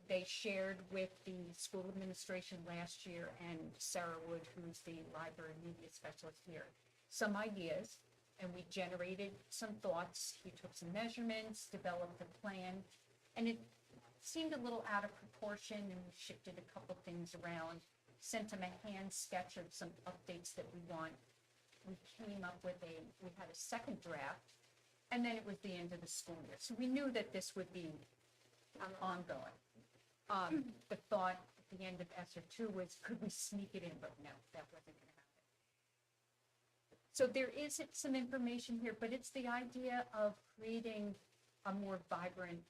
they shared with the school administration last year and Sarah Wood, who's the library media specialist here, some ideas, and we generated some thoughts. He took some measurements, developed a plan, and it seemed a little out of proportion, and we shifted a couple things around, sent him a hand sketch of some updates that we want. We came up with we had a second draft, and then it was the end of the school year. So we knew that this would be ongoing. The thought at the end of ESER 2 was, could we sneak it in? But no, that wasn't going to happen. So there is some information here, but it's the idea of creating a more vibrant,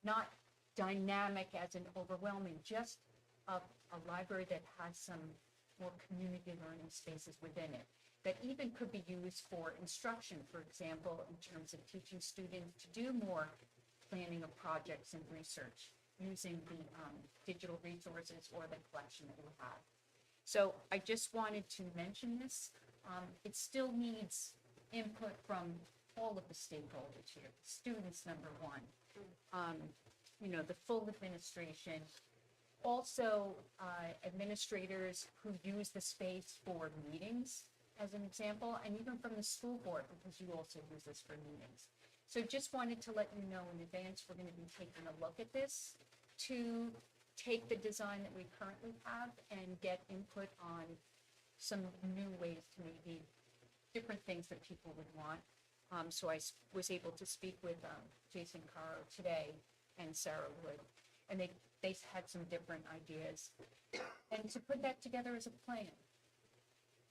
not dynamic as in overwhelming, just a library that has some more community learning spaces within it that even could be used for instruction, for example, in terms of teaching students to do more planning of projects and research using the digital resources or the collection that we have. So I just wanted to mention this. It still needs input from all of the stakeholders here. Students, number one, the full administration, also administrators who use the space for meetings, as an example, and even from the school board, because you also use this for meetings. So just wanted to let you know in advance, we're going to be taking a look at this to take the design that we currently have and get input on some new ways to maybe different things that people would want. So I was able to speak with Jason Caro today and Sarah Wood, and they had some different ideas, and to put that together as a plan.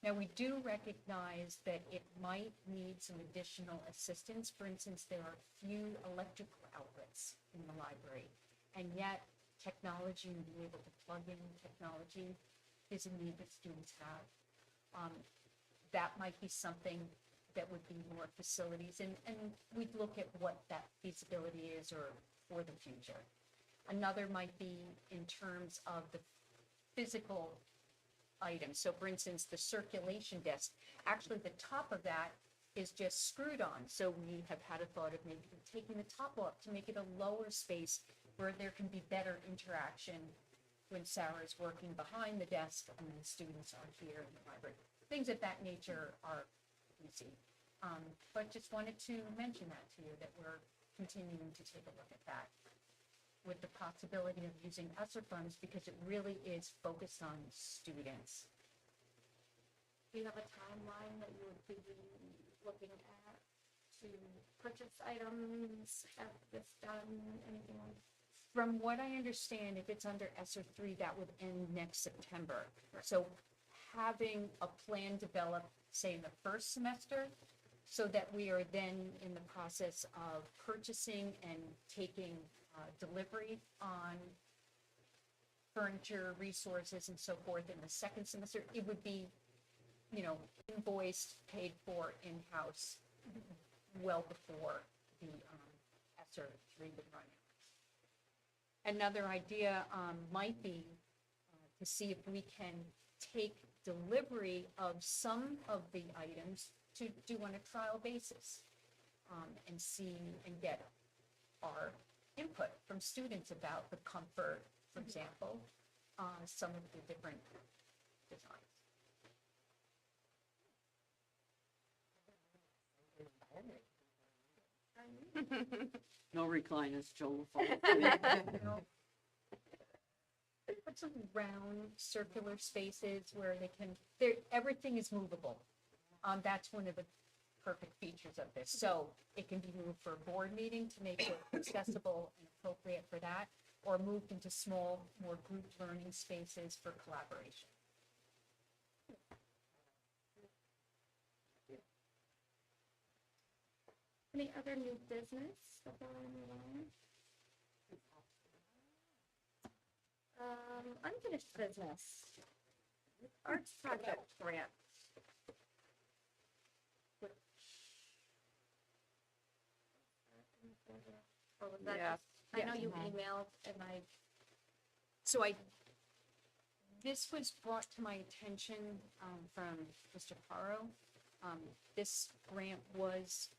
Now, we do recognize that it might need some additional assistance. For instance, there are few electrical outlets in the library, and yet technology and being able to plug in technology is a need that students have. That might be something that would be more facilities, and we'd look at what that feasibility is or for the future. Another might be in terms of the physical items. So for instance, the circulation desk, actually the top of that is just screwed on. So we have had a thought of maybe taking the top off to make it a lower space where there can be better interaction when Sarah is working behind the desk and the students are here in the library. Things of that nature are easy. But just wanted to mention that to you, that we're continuing to take a look at that with the possibility of using ESSER funds because it really is focused on students. Do you have a timeline that you would be looking at to purchase items, have this done, anything like? From what I understand, if it's under ESSER 3, that would end next September. So having a plan developed, say in the first semester, so that we are then in the process of purchasing and taking delivery on furniture, resources, and so forth in the second semester, it would be, invoiced, paid for in-house well before the ESSER 3 would run out. Another idea might be to see if we can take delivery of some of the items to do on a trial basis and see and get our input from students about the comfort, for example, some of the different designs. No recliners, Joe. Put some round circular spaces where they can, everything is movable. That's one of the perfect features of this. So it can be moved for a board meeting to make it accessible and appropriate for that, or moved into small, more group learning spaces for collaboration. Any other new business before I move on? Unfinished business. Arts project grant. Which- Or was that Yeah. just, I know you Mhm. emailed and So this was brought to my attention from Mr. Paro. This grant was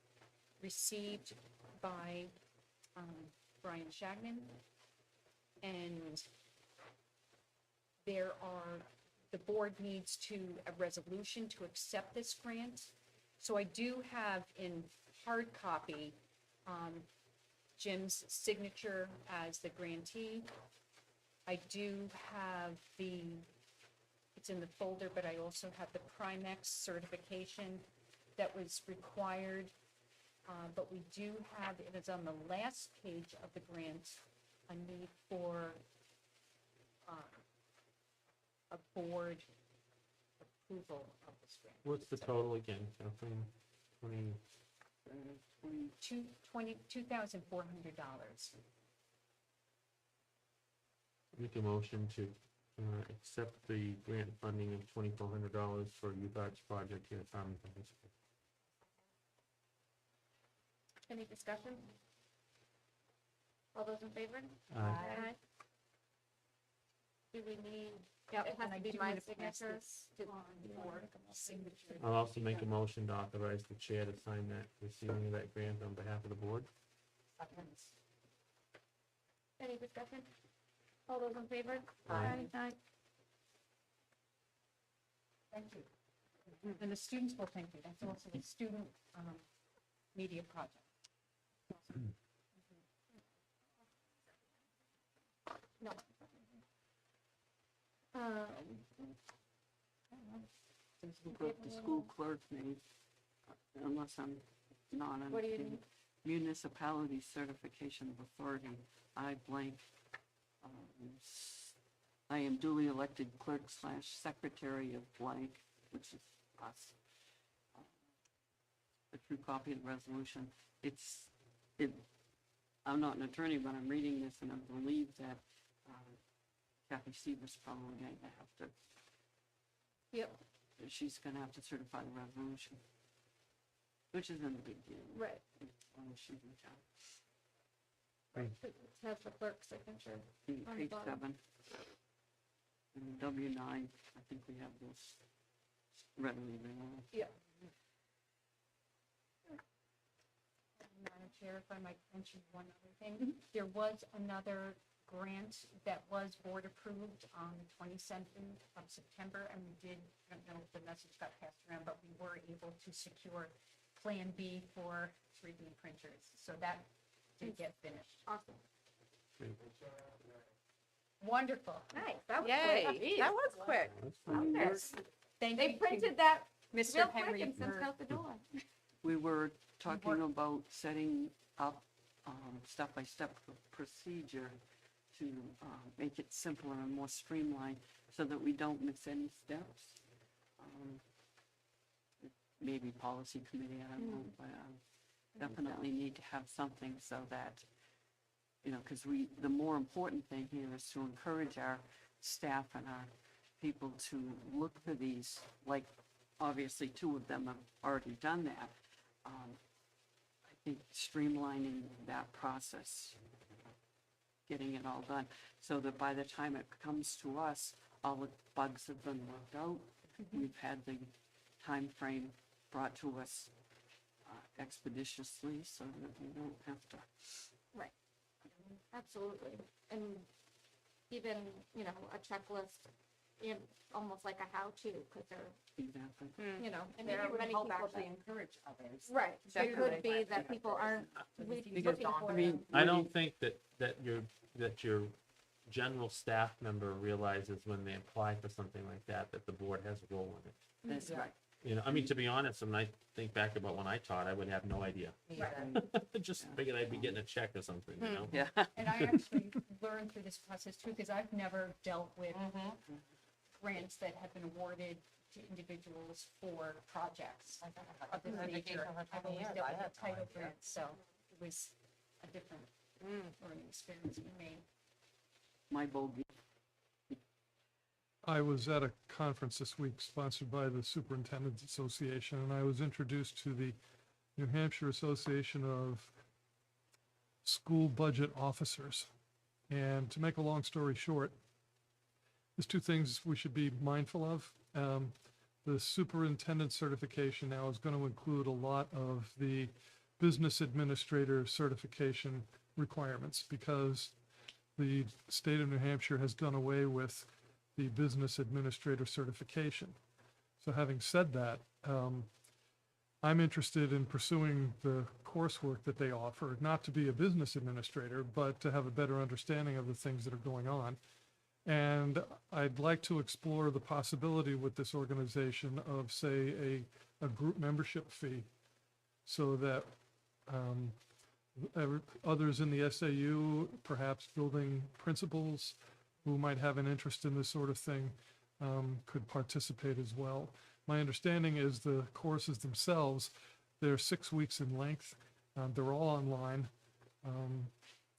received by Brian Shagnon. And the board needs a resolution to accept this grant. So I do have in hard copy Jim's signature as the grantee. I do have it's in the folder, but I also have the Primex certification that was required. But we do have, it is on the last page of the grant, a need for a board approval of this grant. What's the total again, Kathleen? 20, $2,400. make a motion to accept the grant funding of $2,400 for Youth Arts Project here at Farmington High School. any discussion? All those in favor? Aye. Do we need, Yeah, it has and I to be do my wanna pass signature? this on for signature. I'll also make a motion to authorize the chair to sign that, receiving of that grant on behalf of the board. Any discussion? All those in favor? Aye. Aye. Thank you. And the students will thank you. That's also the student media project. No. What the school clerk made, unless I'm not What do you understanding. Municipality certification of authority, I blank. I am duly elected clerk / secretary of blank, which is us. A true copy of the resolution. I'm not an attorney, but I'm reading this and I believe that Kathy Seaver's probably going to have to. Yep. She's gonna have to certify the resolution, which isn't a big deal. Right. As long as she's in town. It has the clerk's signature. On the Page bottom. 7. And W9, I think we have this readily available. Madam Chair, if I might mention one other thing. There was another grant that was board approved on the 22nd of September, and we did, I don't know if the message got passed around, but we were able to secure Plan B for 3D printers. So that did get finished. Awesome. Wonderful. Nice. That was Yay, quick. that was quick. That's fine. Thank They you. printed that Mr. real quick Henry and sent it for- out the door. We were talking about setting up step-by-step procedure to make it simpler and more streamlined so that we don't miss any steps. Maybe policy committee, I don't know, but definitely need to have something so that, because the more important thing here is to encourage our staff and our people to look for these, like, obviously 2 of them have already done that. I think streamlining that process, getting it all done, so that by the time it comes to us, all the bugs have been worked out. We've had the time frame brought to us expeditiously, so that we don't have to. Absolutely. And even, you know, a checklist, in almost like a how-to, because there, Exactly. you know, And there maybe are it would many help people actually that. encourage others. Right, it Definitely. could be that people aren't looking Because, for I mean, them. I don't think that your general staff member realizes when they apply for something like that, that the board has a role in it. that's Yeah. right. You know, I mean, to be honest, when I think back about when I taught, I would have no idea. Me Right. either. Just figured I'd be getting a check or something, you know? Yeah. And I actually learned through this process too, because I've never dealt with Mm-hmm. grants that have been awarded to individuals for projects I've of been this in education nature. for I've 20 always years. dealt I with had the no title idea. grants, so it was a different learning experience for me. My bogey. I was at a conference this week sponsored by the Superintendent's Association, and I was introduced to the New Hampshire Association of School Budget Officers. And to make a long story short, there's two things we should be mindful of. The superintendent certification now is going to include a lot of the business administrator certification requirements because the state of New Hampshire has done away with the business administrator certification. So having said that, I'm interested in pursuing the coursework that they offer, not to be a business administrator, but to have a better understanding of the things that are going on. And I'd like to explore the possibility with this organization of, say, a group membership fee so that others in the SAU, perhaps building principals who might have an interest in this sort of thing, could participate as well. My understanding is the courses themselves, they're 6 weeks in length. They're all online.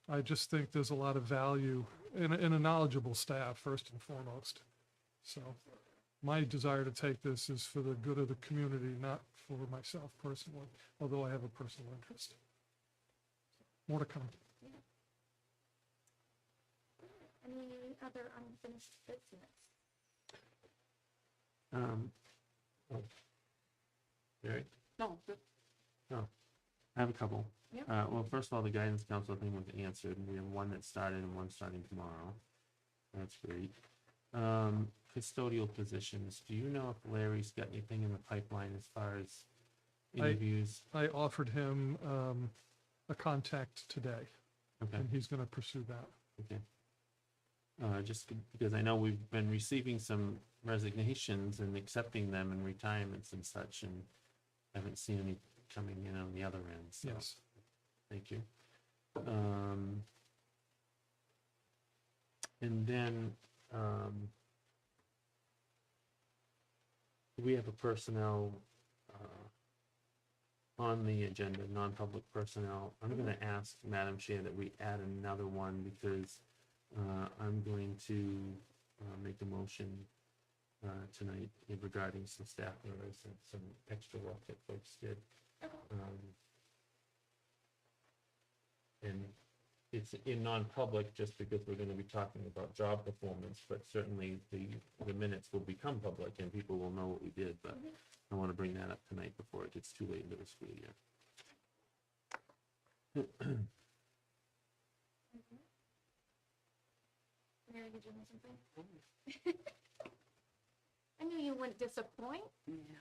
I just think there's a lot of value in a knowledgeable staff, first and foremost. So my desire to take this is for the good of the community, not for myself personally, although I have a personal interest. More to come. Any other unfinished business? Oh. Barry? No, good. I have a couple. Yep. Well, first of all, the guidance council thing was answered. We have one that started and one starting tomorrow. That's great. Custodial positions. Do you know if Larry's got anything in the pipeline as far as interviews? I offered him a contact today, Okay, and he's going to pursue that. okay. Just because I know we've been receiving some resignations and accepting them and retirements and such, and haven't seen any coming in on the other end, so. Yes. Thank you. And then, we have a personnel, on the agenda, non-public personnel. I'm gonna ask Madam Chair that we add another one because, I'm going to, make a motion, tonight regarding some staff members and some extra work that folks did. And it's in non-public just because we're gonna be talking about job performance, but certainly the minutes will become public and people will know what we did, but I wanna bring that up tonight before it gets too late into the school year. Mary, did you have something? I knew you wouldn't disappoint. Yeah.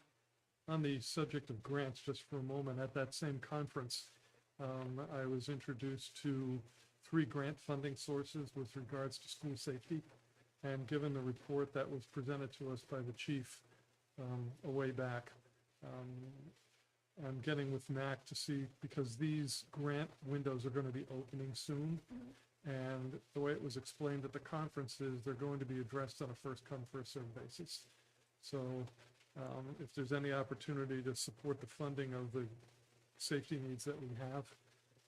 On the subject of grants, just for a moment, at that same conference, I was introduced to 3 grant funding sources with regards to school safety. And given the report that was presented to us by the chief a way back, I'm getting with MAC to see, because these grant windows are going to be opening soon. And the way it was explained at the conference is they're going to be addressed on a first-come, first-served basis. So if there's any opportunity to support the funding of the safety needs that we have,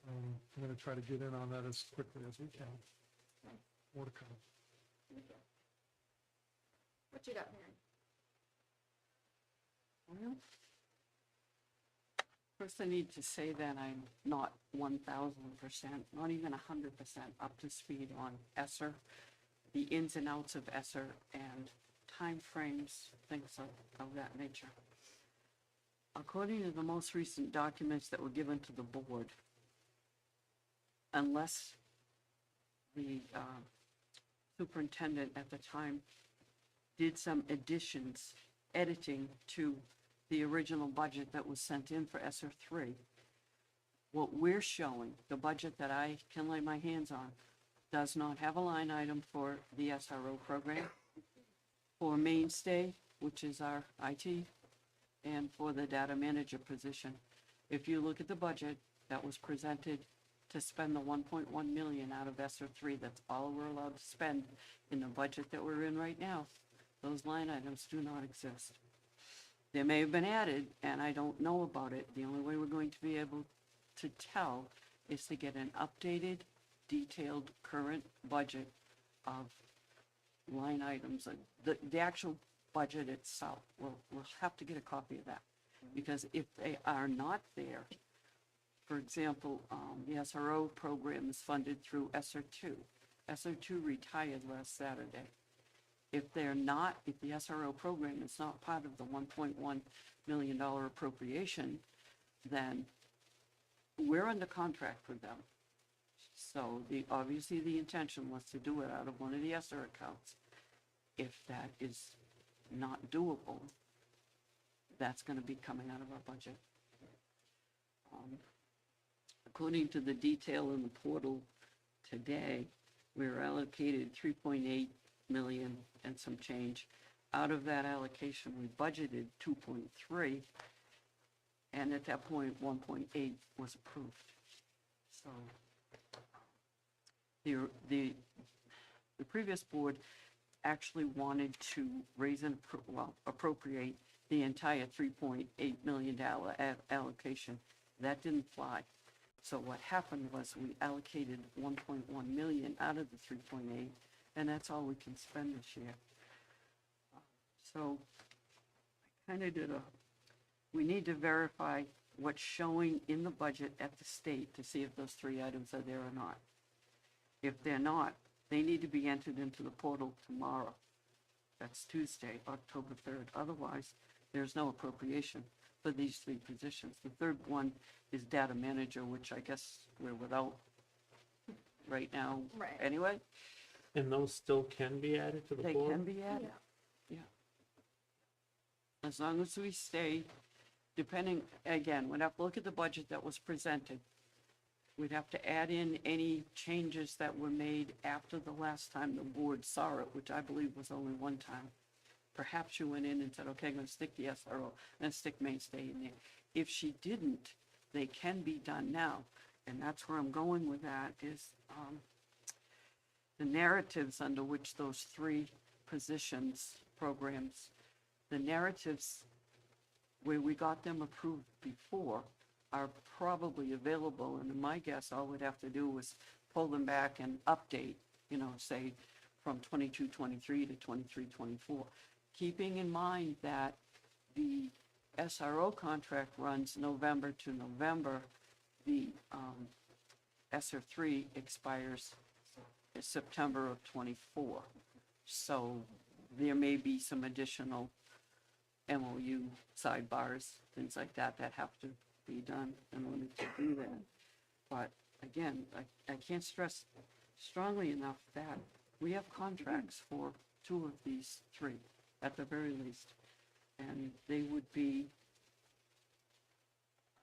I'm going to try to get in on that as quickly as we can. More to come. What you got, Mary? Well, first I need to say that I'm not 1,000%, not even 100% up to speed on ESSER, the ins and outs of ESSER and timeframes, things of that nature. According to the most recent documents that were given to the board, unless the superintendent at the time did some additions, editing to the original budget that was sent in for ESER three. What we're showing, the budget that I can lay my hands on, does not have a line item for the SRO program, for mainstay, which is our IT, and for the data manager position. If you look at the budget that was presented to spend the 1.1 million out of ESER three, that's all we're allowed to spend in the budget that we're in right now. Those line items do not exist. They may have been added, and I don't know about it. The only way we're going to be able to tell is to get an updated, detailed, current budget of line items. The actual budget itself, we'll have to get a copy of that. Because if they are not there, for example, the SRO program is funded through ESER two. ESER two retired last Saturday. If they're not, if the SRO program is not part of the $1.1 million appropriation, then we're under contract with them. So obviously the intention was to do it out of one of the ESER accounts. If that is not doable, that's gonna be coming out of our budget. According to the detail in the portal today, we were allocated 3.8 million and some change. Out of that allocation, we budgeted 2.3, and at that point, 1.8 was approved. So the previous board actually wanted to raise and appropriate the entire $3.8 million allocation. That didn't fly. So what happened was we allocated 1.1 million out of the 3.8, and that's all we can spend this year. So I kind of we need to verify what's showing in the budget at the state to see if those three items are there or not. If they're not, they need to be entered into the portal tomorrow. That's Tuesday, October 3rd. Otherwise, there's no appropriation for these three positions. The third one is data manager, which I guess we're without right now. Right. Anyway, And those still can be added to the they board? can be added. Yeah. As long as we stay, depending, again, we'd have to look at the budget that was presented. We'd have to add in any changes that were made after the last time the board saw it, which I believe was only one time. Perhaps you went in and said, okay, I'm gonna stick the SRO, I'm gonna stick mainstay in there. If she didn't, they can be done now. And that's where I'm going with that is, the narratives under which those three positions, programs, the narratives where we got them approved before are probably available, and my guess, all we'd have to do was pull them back and update, say from 22-23 to 23-24. Keeping in mind that the SRO contract runs November to November, the ESER 3 expires September of 24. So there may be some additional MOU sidebars, things like that have to be done in order to do that. But again, I can't stress strongly enough that we have contracts for two of these three, at the very least. And they would be,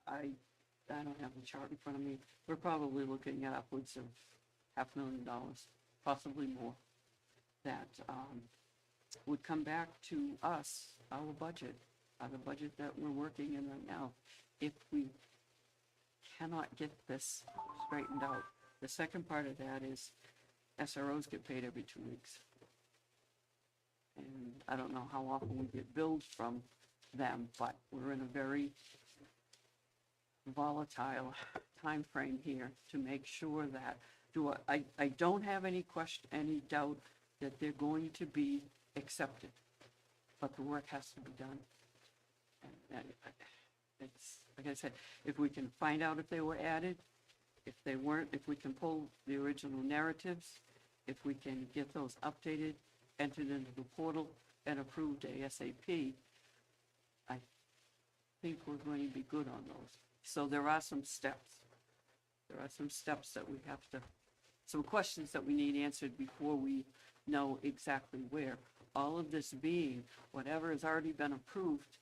I don't have the chart in front of me, we're probably looking at upwards of $500,000, possibly more, that would come back to us, our budget, the budget that we're working in right now, if we cannot get this straightened out. The second part of that is SROs get paid every 2 weeks. And I don't know how often we get billed from them, but we're in a very volatile time frame here to make sure that I don't have any doubt that they're going to be accepted, but the work has to be done. And it's, like I said, if we can find out if they were added, if they weren't, if we can pull the original narratives, if we can get those updated, entered into the portal, and approved ASAP, I think we're going to be good on those. So there are some steps. There are some steps that we have to, some questions that we need answered before we know exactly where. All of this being whatever has already been approved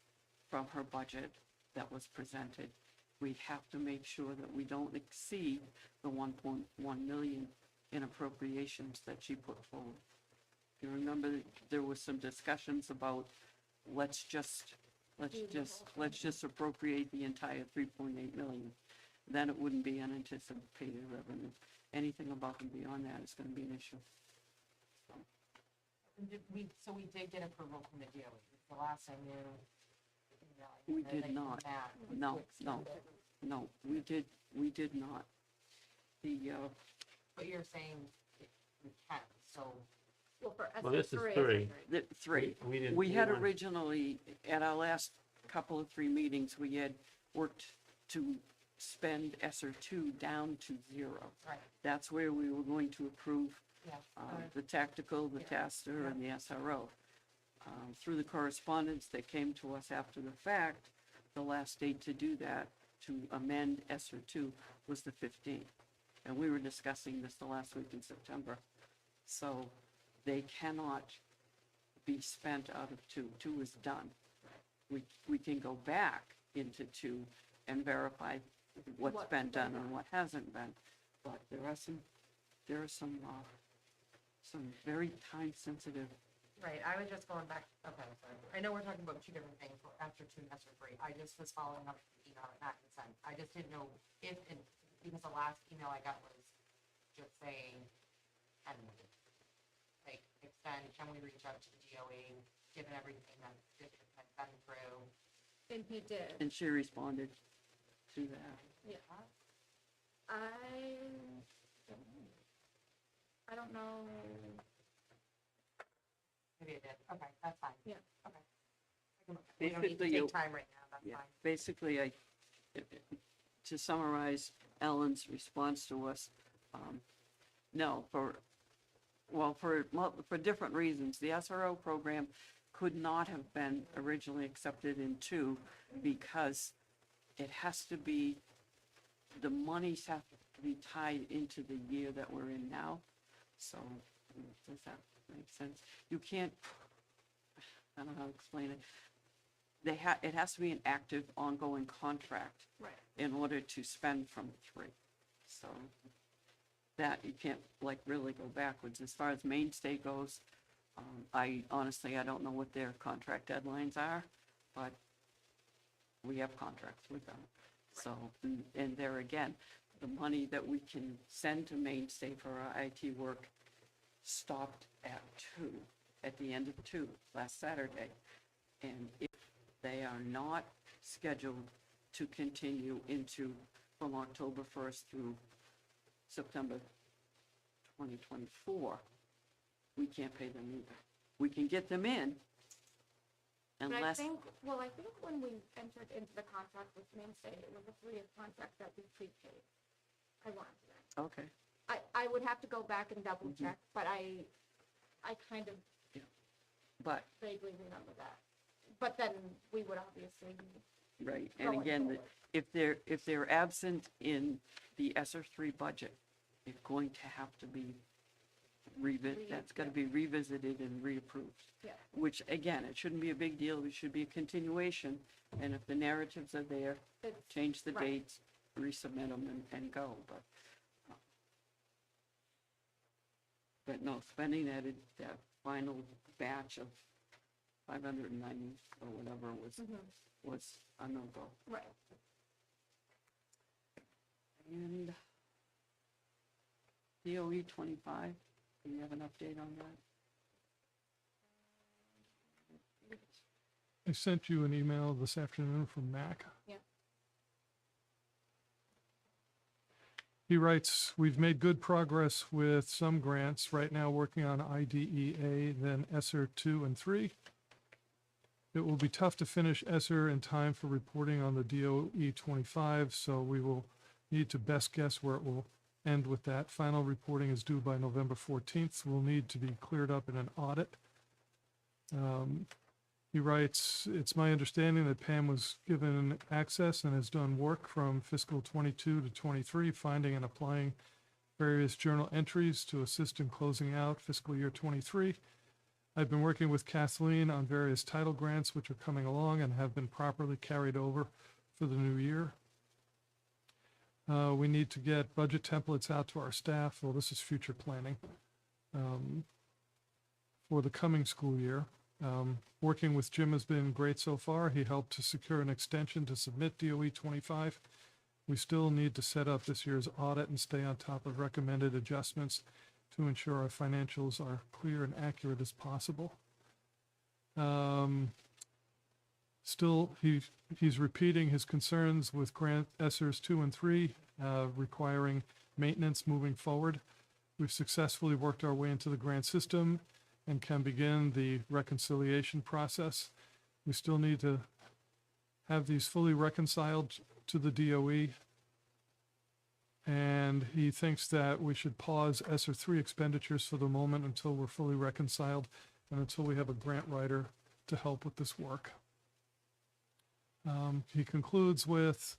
from her budget that was presented, we have to make sure that we don't exceed the 1.1 million in appropriations that she put forward. You remember that there was some discussions about, let's just appropriate the entire 3.8 million. Then it wouldn't be unanticipated revenue. Anything above and beyond that is gonna be an issue. So we did get approval from the DOE, the last I knew. you know, We that did they not. met to No, extend it. No, we did not. The, But you're saying we can, so, Well, for Well, this is ESER three. the three. We didn't. We had weren't- originally, at our last couple of three meetings, we had worked to spend ESER two down to 0. right, That's where we were going to approve yeah. the tactical, the Yeah. taster, and the SRO. Through the correspondence that came to us after the fact, the last date to do that, to amend ESER two, was the 15th. And we were discussing this the last week in September. So they cannot be spent out of two. Two is done. We can go back into two and verify what's What's been done been and what hasn't been. But there are some very time-sensitive. Right, I was just going back, okay, sorry. I know we're talking about two different things, but after two and after three. I just was following up the email that Matt had sent. I just didn't know if, because the last email I got was just saying, can we, like, extend, can we reach out to the DOE, given everything that district has been through? And he did. And she responded to that. Yeah. I don't know. Maybe it did, okay, that's fine. Yeah. Okay. I can- We don't need to Basically, you- take time right now, that's Yeah, fine. basically, to summarize Ellen's response to us, no, for different reasons. The SRO program could not have been originally accepted in two because it has to be, the monies have to be tied into the year that we're in now. So, does that make sense? You can't, I don't know how to explain it. It has to be an active, ongoing contract Right. in order to spend from three. So that you can't like really go backwards. As far as mainstay goes, I honestly don't know what their contract deadlines are, but we have contracts with them. So, and there again, the money that we can send to mainstay for our IT work stopped at two, at the end of two, last Saturday. And if they are not scheduled to continue from October 1st through September 2024, we can't pay them either. We can get them in But I unless, think when we entered into the contract with Mainstay, it was a 3-year contract that we prepaid. I want to say. okay, I would have to go back and double Mm-hmm. check, but I kind of but, vaguely remember that. But then we would obviously, right, and Going again, forward. if they're absent in the ESER three budget, it's going to have to be that's gotta be revisited and reapproved. yeah. Which, again, it shouldn't be a big deal, it should be a continuation, and if the narratives are there, It's, change the Right. dates, resubmit them and go, but no, spending that final batch of 590 or whatever was a no-go. right. And DOE 25, do you have an update on that? I sent you an email this afternoon from Mac. Yeah. He writes, "We've made good progress with some grants, right now working on IDEA, then ESSER 2 and 3. It will be tough to finish ESSER in time for reporting on the DOE 25, so we will need to best guess where it will end with that. Final reporting is due by November 14th. Will need to be cleared up in an audit." He writes, "It's my understanding that Pam was given access and has done work from fiscal 22 to 23, finding and applying various journal entries to assist in closing out fiscal year '23. I've been working with Kathleen on various title grants which are coming along and have been properly carried over for the new year. We need to get budget templates out to our staff. Well, this is future planning for the coming school year. Working with Jim has been great so far. He helped to secure an extension to submit DOE 25. We still need to set up this year's audit and stay on top of recommended adjustments to ensure our financials are clear and accurate as possible. Still, he's repeating his concerns with grant ESSERs 2 and 3, requiring maintenance moving forward. We've successfully worked our way into the grant system and can begin the reconciliation process. We still need to have these fully reconciled to the DOE. And he thinks that we should pause ESSER 3 expenditures for the moment until we're fully reconciled and until we have a grant writer to help with this work. He concludes with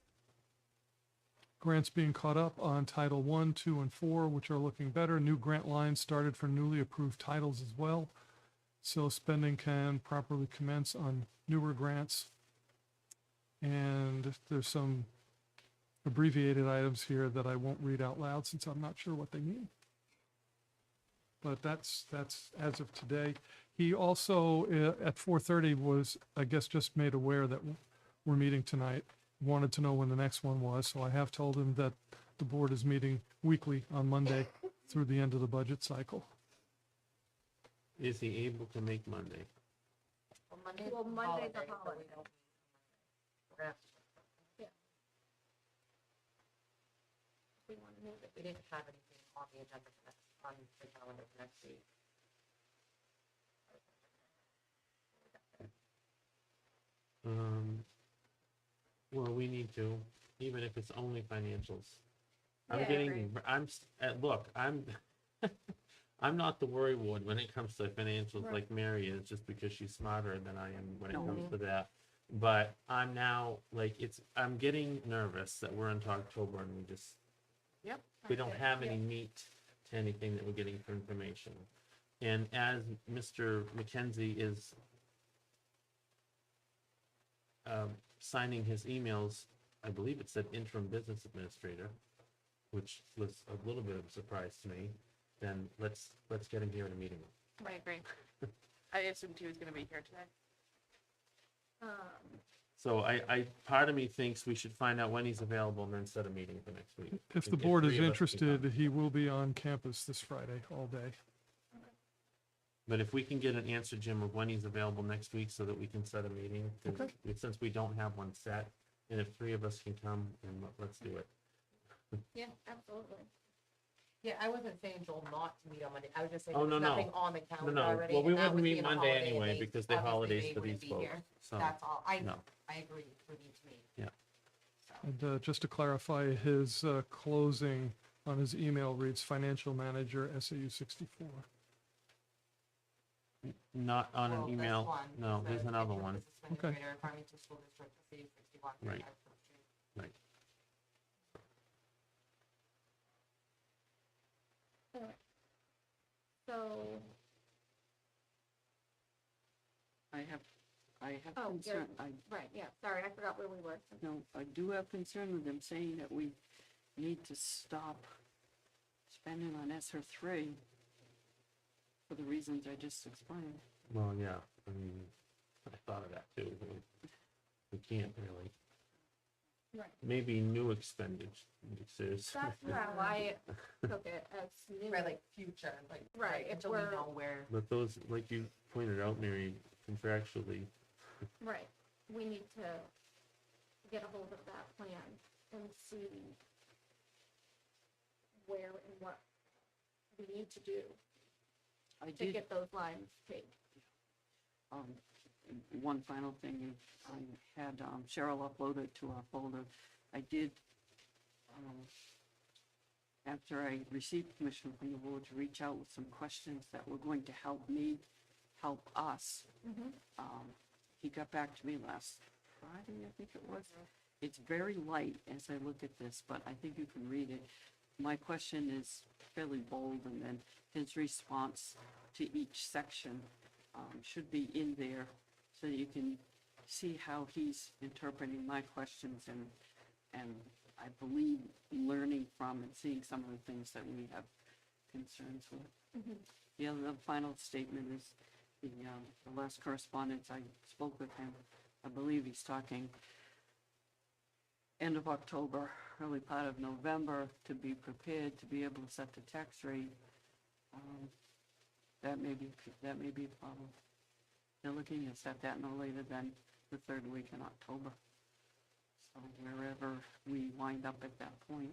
grants being caught up on Title 1, 2, and 4, which are looking better. New grant lines started for newly approved titles as well, so spending can properly commence on newer grants. And there's some abbreviated items here that I won't read out loud since I'm not sure what they mean. But that's as of today. He also, at 4:30, was, I guess, just made aware that we're meeting tonight. Wanted to know when the next one was, so I have told him that the board is meeting weekly on Monday through the end of the budget cycle. Is he able to make Monday? Well, Monday's Well, a Monday's a holiday, so we holiday. don't- We're gonna have to, We want to move it. we didn't have anything on the agenda for next, on the calendar for next week. Well, we need to, even if it's only financials. I'm Yeah, getting, look, I'm, I'm not the worry ward when it comes to financials Right. like Mary is, just because she's smarter than I am when it No. comes to that. But I'm now, like, I'm getting nervous that we're into October and Yep. we don't Okay, have yeah. any meat to anything that we're getting for information. And as Mr. McKenzie is signing his emails, I believe it said interim business administrator, which was a little bit of a surprise to me, then let's get him here in a meeting. I agree. I assumed he was gonna be here today. So part of me thinks we should find out when he's available and then set a meeting for next week. If the And board is three of us can interested, come. he will be on campus this Friday all day. But if we can get an answer, Jim, of when he's available next week so that we can set a meeting, 'cause Okay. since we don't have one set, and if three of us can come, then let's do it. Yeah, absolutely. Yeah, I wasn't saying Joel not to meet on Monday, I was just saying Oh, there's no, no. nothing on the calendar no. already. Well, we and that wouldn't was meet being a Monday holiday, anyway they- because they're obviously holidays they for wouldn't these be folks, here. so, That's all, no. I agree, we need to meet. Yeah. So, And just to clarify, his closing on his email reads financial manager SAU 64. Not on well, an this email, one no, is the there's another interim one, business administrator, Farmington School District, SAU 61, Right. 35 First Street. right. Alright. So, I have Oh, concern, right, yeah, sorry, I forgot where we were. no, I do have concern with them saying that we need to stop spending on ESSER 3 for the reasons I just explained. Well, yeah, I mean, I thought of that too. We can't really. Right. Maybe new expenditures. That's how I took it, as new. Right, like future, like, Right, right, if until we we're- know where. But those, like you pointed out, Mary, contractually, Right, we need to get a hold of that plan and see where and what we need to do I to did, get those lines paid. one final thing, I had Cheryl upload it to our folder. I did, after I received permission from the board to reach out with some questions that were going to help me, help us. He got back to me last Friday, I think it was. It's very light as I look at this, but I think you can read it. my question is fairly bold, and then his response to each section should be in there so that you can see how he's interpreting my questions and I believe learning from and seeing some of the things that we have concerns with. The final statement is the last correspondence I spoke with him. I believe he's talking end of October, early part of November, to be prepared to be able to set the tax rate. That may be a problem. They're looking to set that no later than the third week in October. So wherever we wind up at that point.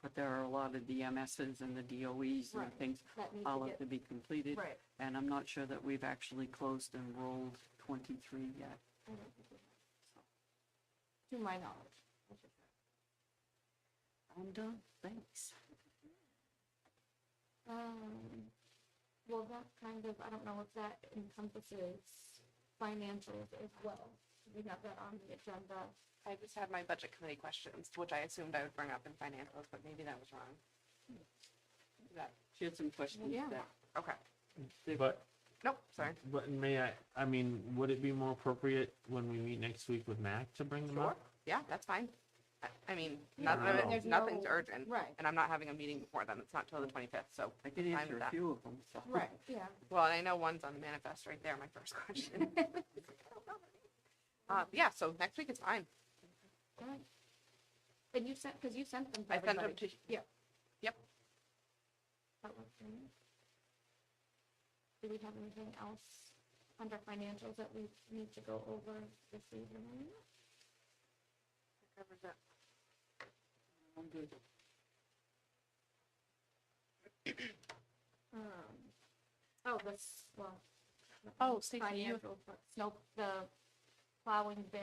But there are a lot of DMSs and the DOEs and Right. things That needs all to have get, to be completed. right. And I'm not sure that we've actually closed and rolled 23 yet. I don't think we have. To my knowledge. I should say. I'm done, thanks. Well, that kind of, I don't know if that encompasses financials as well. We have that on the agenda. I just had my budget committee questions, which I assumed I would bring up in financials, but maybe that was wrong. Is that, She had some questions Yeah. that. okay, But, nope, sorry. but I mean, would it be more appropriate when we meet next week with Mac to bring them Sure, up? yeah, that's fine. I mean, Yeah, there's nothing's no- urgent. Right. And I'm not having a meeting before then, it's not till the 25th, so. I can fine answer with a that. few of them, so. Right, yeah. Well, and I know one's on the manifest right there, my first question. Yeah, so next week is fine. All right. And you sent, because you sent them to I sent them everybody. to, Yeah. Yep. That works for me. Do we have anything else under financials that we need to go over this evening? covers it. I'm good. Oh, this, well. Oh, Stacy, you- financial, but Snow, the plowing bid.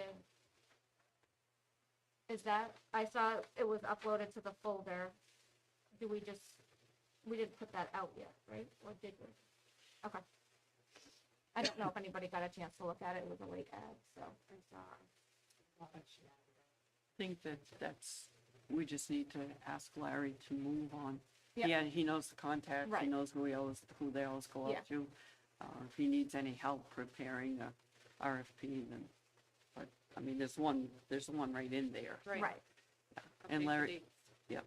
Is that, I saw it was uploaded to the folder. Do we just, we didn't put that out yet, right? Or did we? Okay. I don't know if anybody got a chance to look at it. It was a late ad, so I saw. I think that's, we just need to ask Larry to move on. Yep. Yeah, he knows the contact, he Right. knows who they always go Yeah. out to. If he needs any help preparing the RFP, then, but, I mean, there's one right in there. Right. Right, And Update the Larry, dates. yeah,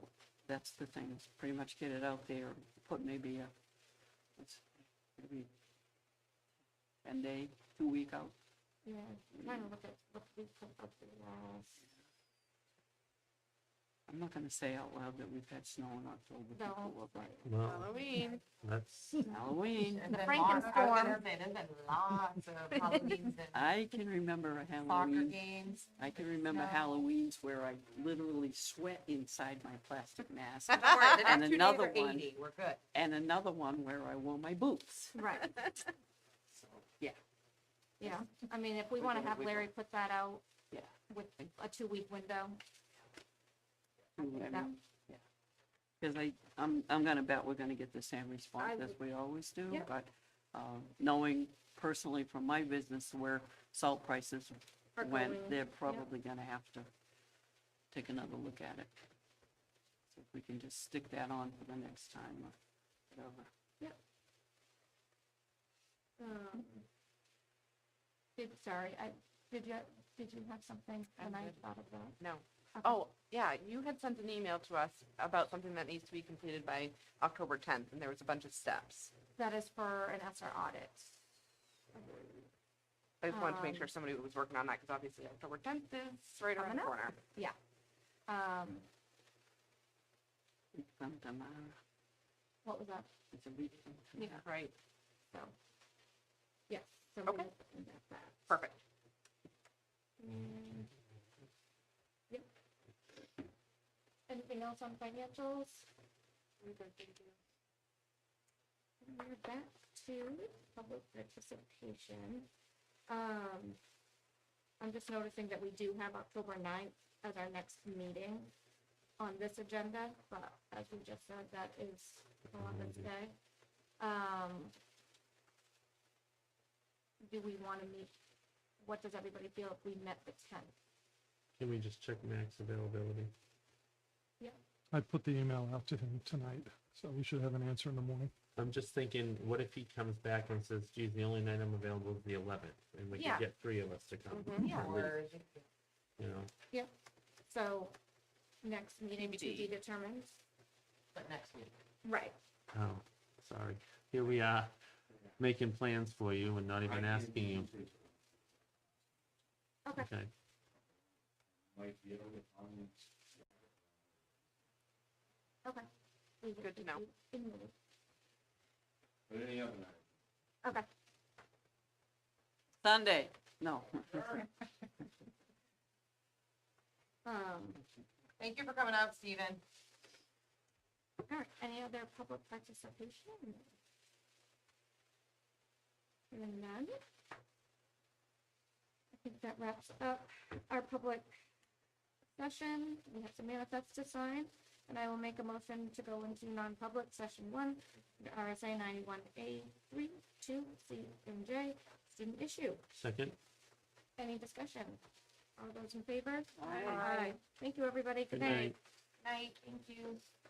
that's the thing, is pretty much get it out there, put maybe maybe 10-day, 2-week out. yeah. I'm trying to look at what we put up the last. I'm not gonna say out loud that we've had snow in October No, before, but Well, Halloween. that's, Halloween, And The then lots, I was Frankenstorm. gonna say, there's been lots of Halloweens and I can remember a soccer Halloween. games. I can remember Snow. Halloweens where I literally sweat inside my plastic mask. Don't worry, the And next 2 days another are one. 80, we're good. And another one where I wore my boots. Right, So, yeah, yeah. I mean, if we We're want to gonna have wiggle. Larry put that out yeah. with a 2-week window. I that- mean, yeah. Because I'm gonna bet we're gonna get the same response I as would- we always do, Yeah. but, knowing personally from my business where salt prices Are went, going- they're yeah. probably gonna have to take another look at it. So if we can just stick that on for the next time or whatever. Did you have something when I good. thought of that? No. Okay. Oh, yeah, you had sent an email to us about something that needs to be completed by October 10th, and there was a bunch of steps. That is for an SR audit. I just wanted to make sure Um, somebody was working on that, because obviously October 10th is right around Coming the up. corner. From tomorrow, What was that? it's a week from tomorrow. Right, So, yes, so Okay. we got that. perfect. Mm, Yep. Anything else on financials? We're back to public participation. I'm just noticing that we do have October 9th as our next meeting on this agenda, but as we just said, that is Columbus Day. Do we want to meet, what does everybody feel if we met the 10th? can we just check Mac's availability? I put the email out to him tonight, so we should have an answer in the morning. I'm just thinking, what if he comes back and says, geez, the only night I'm available is the 11th, and we Yeah. can get 3 of us to come, Yeah. at least, Or, you know? So, next meeting to TBD. be determined. but next week. Right. Oh, sorry. Here we are, making plans for you and not even asking you. Okay. Okay. Okay. We will Good to keep know. you in the loop. Okay. Sunday, no. Thank you for coming out, Stephen. All right, any other public participation? Hearing none. I think that wraps up our public session. We have some manifests to sign, and I will make a motion to go into non-public session 1, RSA 91A 3, 2, C, and J, student issue. Second? Any discussion? All those in favor? Aye. Thank you, everybody. Good Good night. night. Night, thank you.